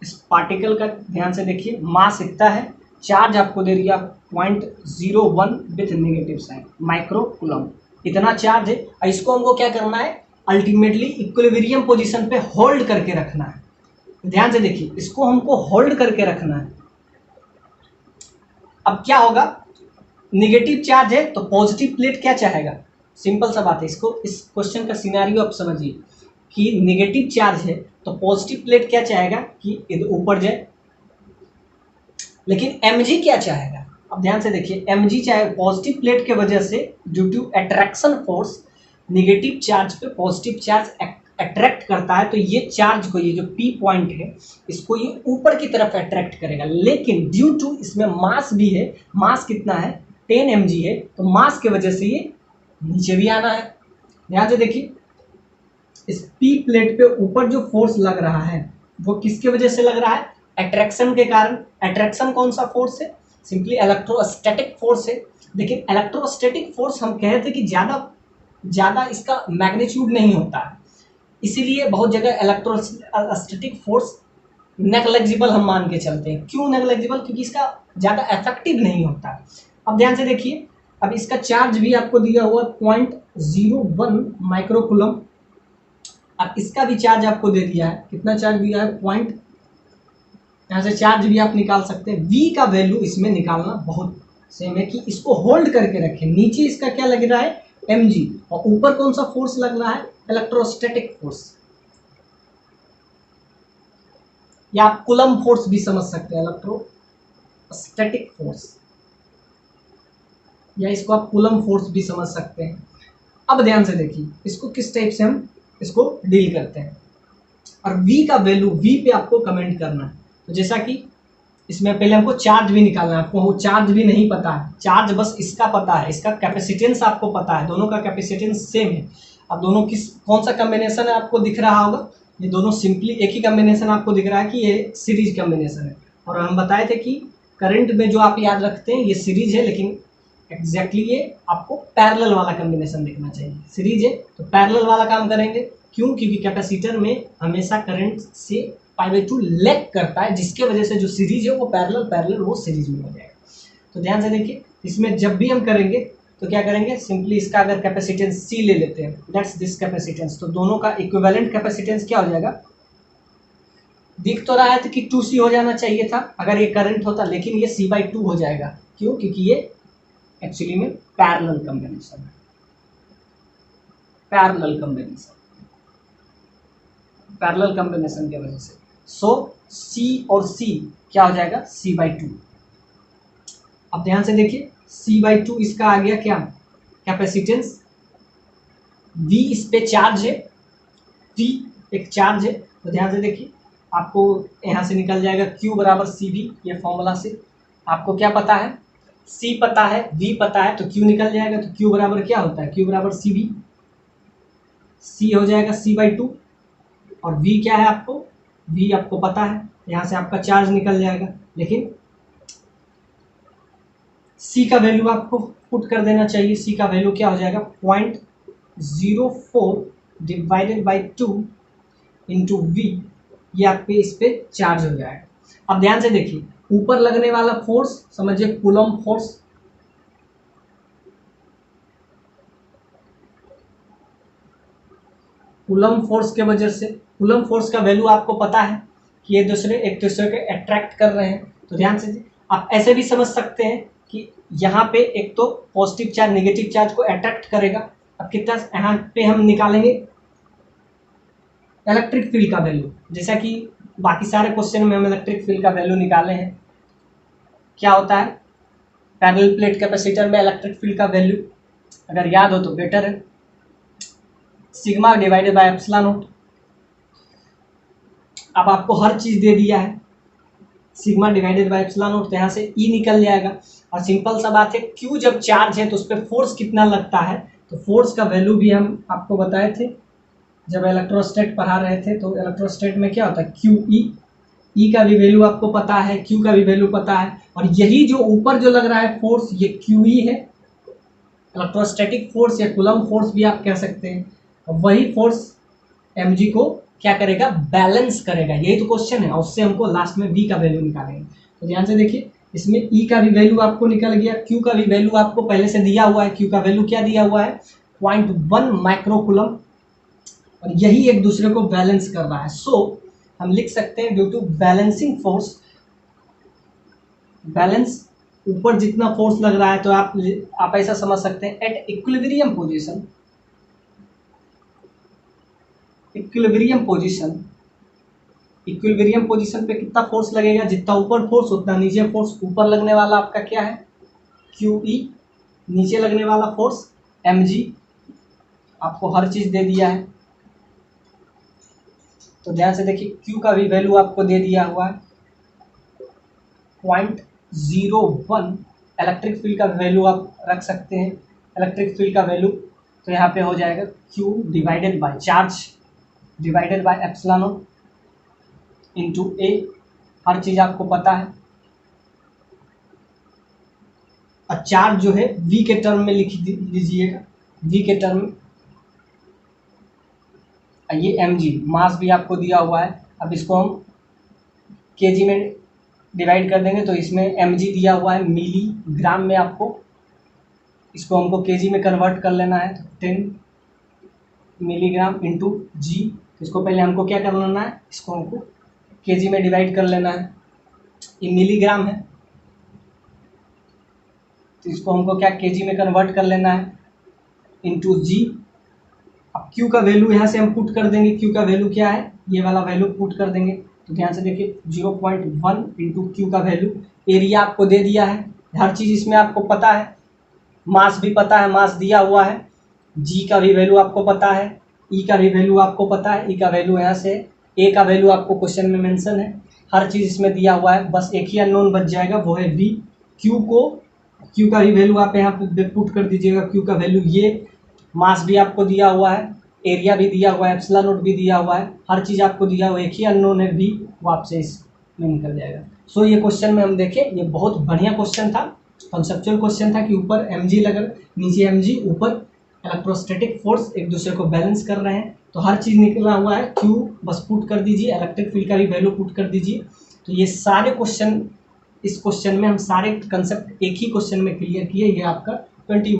इस पार्टिकल का ध्यान से देखिए मास इतना है, चार्ज आपको दे दिया 0.01 विथ नेगेटिव साइन माइक्रोकूलम, इतना चार्ज है। और इसको हमको क्या करना है अल्टीमेटली इक्विलिब्रियम पोजीशन पे होल्ड करके रखना है। ध्यान से देखिए इसको हमको होल्ड करके रखना है। अब क्या होगा, नेगेटिव चार्ज है तो पॉजिटिव प्लेट क्या चाहेगा, सिंपल सा बात है, इसको इस क्वेश्चन का सिनेरियो आप समझिए कि नेगेटिव चार्ज है तो पॉजिटिव प्लेट क्या चाहेगा कि इधर ऊपर जाए, लेकिन mg क्या चाहेगा, अब ध्यान से देखिए, mg चाहे पॉजिटिव प्लेट के वजह से due to attraction force negative charge पे पॉजिटिव चार्ज अट्रैक्ट करता है, तो ये चार्ज को, ये जो p पॉइंट है इसको ये ऊपर की तरफ अट्रैक्ट करेगा, लेकिन ड्यू टू इसमें मास भी है, मास कितना है 10 mg है, तो मास के वजह से ये नीचे भी आना है। ध्यान से देखिए, इस p प्लेट पे ऊपर जो फोर्स लग रहा है वो किसके वजह से लग रहा है, अट्रैक्शन के कारण। अट्रैक्शन कौन सा फोर्स है, सिंपली इलेक्ट्रोस्टैटिक फोर्स है। लेकिन इलेक्ट्रोस्टैटिक फोर्स हम कह रहे थे कि ज़्यादा इसका मैग्नीट्यूड नहीं होता है, इसीलिए बहुत जगह इलेक्ट्रोस्टैटिक फोर्स नेग्लेजिबल हम मान के चलते हैं। क्यों नेग्लेजिबल, क्योंकि इसका ज़्यादा इफेक्टिव नहीं होता। अब ध्यान से देखिए, अब इसका चार्ज भी आपको दिया हुआ 0.01 माइक्रोकूलम, अब इसका भी चार्ज आपको दे दिया है, कितना चार्ज दिया है पॉइंट, यहाँ से चार्ज भी आप निकाल सकते हैं। v का वैल्यू इसमें निकालना बहुत सेम है कि इसको होल्ड करके रखें, नीचे इसका क्या लग रहा है mg, और ऊपर कौन सा फोर्स लग रहा है, इलेक्ट्रोस्टैटिक फोर्स, या आप कूलम फोर्स भी समझ सकते हैं, इलेक्ट्रोस्टैटिक फोर्स, या इसको आप कूलम फोर्स भी समझ सकते हैं। अब ध्यान से देखिए, इसको किस टाइप से हम इसको डील करते हैं, और v का वैल्यू, v पे आपको कमेंट करना है। तो जैसा कि इसमें पहले हमको चार्ज भी निकालना है, आपको वो चार्ज भी नहीं पता है, चार्ज बस इसका पता है, इसका कैपेसिटेंस आपको पता है, दोनों का कैपेसिटेंस सेम है। अब दोनों कौन सा कॉम्बिनेशन है आपको दिख रहा होगा, ये दोनों सिंपली एक ही कॉम्बिनेशन आपको दिख रहा है कि ये सीरीज कॉम्बिनेशन है। और हम बताए थे कि करंट में जो आप याद रखते हैं ये सीरीज है, लेकिन एग्जैक्टली ये आपको पैरेलल वाला कॉम्बिनेशन देखना चाहिए। सीरीज है तो पैरेलल वाला काम करेंगे, क्यों, क्योंकि कैपेसिटर में हमेशा करंट से π/2 लैग करता है, जिसके वजह से जो सीरीज है वो पैरेलल वो सीरीज में हो जाएगा। तो ध्यान से देखिए, इसमें जब भी हम करेंगे तो क्या करेंगे, सिंपली इसका अगर कैपेसिटेंस C ले लेते हैं, दैट्स दिस कैपेसिटेंस, तो दोनों का इक्विवेलेंट कैपेसिटेंस क्या हो जाएगा, दिख तो रहा है कि 2C हो जाना चाहिए था अगर ये करंट होता, लेकिन ये C/2 हो जाएगा। क्यों, क्योंकि ये एक्चुअली में पैरेलल कॉम्बिनेशन है, पैरेलल कॉम्बिनेशन की वजह से। सो C और C क्या हो जाएगा, C/2। अब ध्यान से देखिए, C/2 इसका आ गया क्या, कैपेसिटेंस, V इस पे चार्ज है, P एक चार्ज है, तो ध्यान से देखिए आपको यहाँ से निकल जाएगा Q बराबर CV, ये फॉर्मूला से आपको क्या पता है, C पता है, V पता है, तो Q निकल जाएगा, तो Q बराबर क्या होता है, Q बराबर CV, C हो जाएगा C/2, और V क्या है आपको, V आपको पता है, यहाँ से आपका चार्ज निकल जाएगा। लेकिन C का वैल्यू आपको पुट कर देना चाहिए, C का वैल्यू क्या हो जाएगा 0.04 डिवाइडेड बाई 2 इंटू V, ये आपके इस पे चार्ज हो जाएगा। अब ध्यान से देखिए, ऊपर लगने वाला फोर्स समझिए कूलम फोर्स, कूलम फोर्स के वजह से, कूलम फोर्स का वैल्यू आपको पता है कि ये एक दूसरे के अट्रैक्ट कर रहे हैं। तो ध्यान से आप ऐसे भी समझ सकते हैं कि यहाँ पे एक तो पॉजिटिव चार्ज नेगेटिव चार्ज को अट्रैक्ट करेगा। अब कितना यहाँ पे हम निकालेंगे इलेक्ट्रिक फील्ड का वैल्यू, जैसा कि बाकी सारे क्वेश्चन में हम इलेक्ट्रिक फील्ड का वैल्यू निकाले हैं। क्या होता है पैरेलल प्लेट कैपेसिटर में इलेक्ट्रिक फील्ड का वैल्यू, अगर याद हो तो बेटर है, sigma divided by epsilon not. अब आपको हर चीज दे दिया है, sigma divided by epsilon not, तो यहाँ से E निकल जाएगा। और सिंपल सा बात है, Q जब चार्ज है तो उस पर फोर्स कितना लगता है, तो फोर्स का वैल्यू भी हम आपको बताए थे जब इलेक्ट्रोस्टैट पढ़ा रहे थे। तो इलेक्ट्रोस्टैट में क्या होता है QE, E का भी वैल्यू आपको पता है, Q का भी वैल्यू पता है, और यही जो ऊपर जो लग रहा है फोर्स ये QE है, इलेक्ट्रोस्टैटिक फोर्स या कूलम फोर्स भी आप कह सकते हैं। वही फोर्स mg को क्या करेगा, बैलेंस करेगा, यही तो क्वेश्चन है, और उससे हमको लास्ट में v का वैल्यू निकालेंगे। तो ध्यान से देखिए, इसमें E का भी वैल्यू आपको निकल गया, Q का भी वैल्यू आपको पहले से दिया हुआ है, Q का वैल्यू क्या दिया हुआ है 0.1 माइक्रोकूलम, और यही एक दूसरे को बैलेंस कर रहा है। सो हम लिख सकते हैं due to balancing force, balance ऊपर जितना फोर्स लग रहा है तो आप ऐसा समझ सकते हैं at equilibrium position equilibrium position पे कितना फोर्स लगेगा, जितना ऊपर फोर्स उतना नीचे फोर्स। ऊपर लगने वाला आपका क्या है QE, नीचे लगने वाला फोर्स mg। आपको हर चीज दे दिया है, तो ध्यान से देखिए Q का भी वैल्यू आपको दे दिया हुआ है 0.01। इलेक्ट्रिक फील्ड का वैल्यू आप रख सकते हैं, इलेक्ट्रिक फील्ड का वैल्यू तो यहाँ पे हो जाएगा Q divided by charge divided by epsilon not into A। हर चीज़ आपको पता है। और चार्ज जो है V के टर्म में लिख लीजिएगा, V के टर्म में। ये mg मास भी आपको दिया हुआ है। अब इसको हम kg में डिवाइड कर देंगे, तो इसमें mg दिया हुआ है मिलीग्राम में। आपको इसको हमको kg में कन्वर्ट कर लेना है, तो 10 मिलीग्राम इंटू जी। इसको पहले हमको क्या कर लेना है, इसको हमको kg में डिवाइड कर लेना है। ये मिलीग्राम है, तो इसको हमको क्या kg में कन्वर्ट कर लेना है इंटू जी। अब Q का वैल्यू यहाँ से हम पुट कर देंगे। Q का वैल्यू क्या है, ये वाला वैल्यू पुट कर देंगे। तो ध्यान से देखिए 0.1 इंटू Q का वैल्यू। एरिया आपको दे दिया है, हर चीज़ इसमें आपको पता है। मास भी पता है, मास दिया हुआ है। G का भी वैल्यू आपको पता है, E का भी वैल्यू आपको पता है। E का वैल्यू यहाँ से, A का वैल्यू आपको क्वेश्चन में मेंशन है। हर चीज़ इसमें दिया हुआ है, बस एक ही अननोन बच जाएगा, वो है V। Q का भी वैल्यू आप यहाँ पे पुट कर दीजिएगा। Q का वैल्यू ये, मास भी आपको दिया हुआ है, एरिया भी दिया हुआ है, एप्सिलॉन नॉट भी दिया हुआ है, हर चीज़ आपको दिया हुआ है। एक ही अननोन है V, वो आपसे इसमें निकल जाएगा। सो ये क्वेश्चन में हम देखें, ये बहुत बढ़िया क्वेश्चन था, कॉन्सेप्चुअल क्वेश्चन था कि ऊपर mg लगा, नीचे mg, ऊपर इलेक्ट्रोस्टैटिक फोर्स एक दूसरे को बैलेंस कर रहे हैं। तो हर चीज़ निकला हुआ है। Q बस पुट कर दीजिए, इलेक्ट्रिक फील्ड का भी वैल्यू पुट कर दीजिए। तो ये सारे क्वेश्चन, इस क्वेश्चन में हम सारे कंसेप्ट एक ही क्वेश्चन में क्लियर किए। ये आपका 20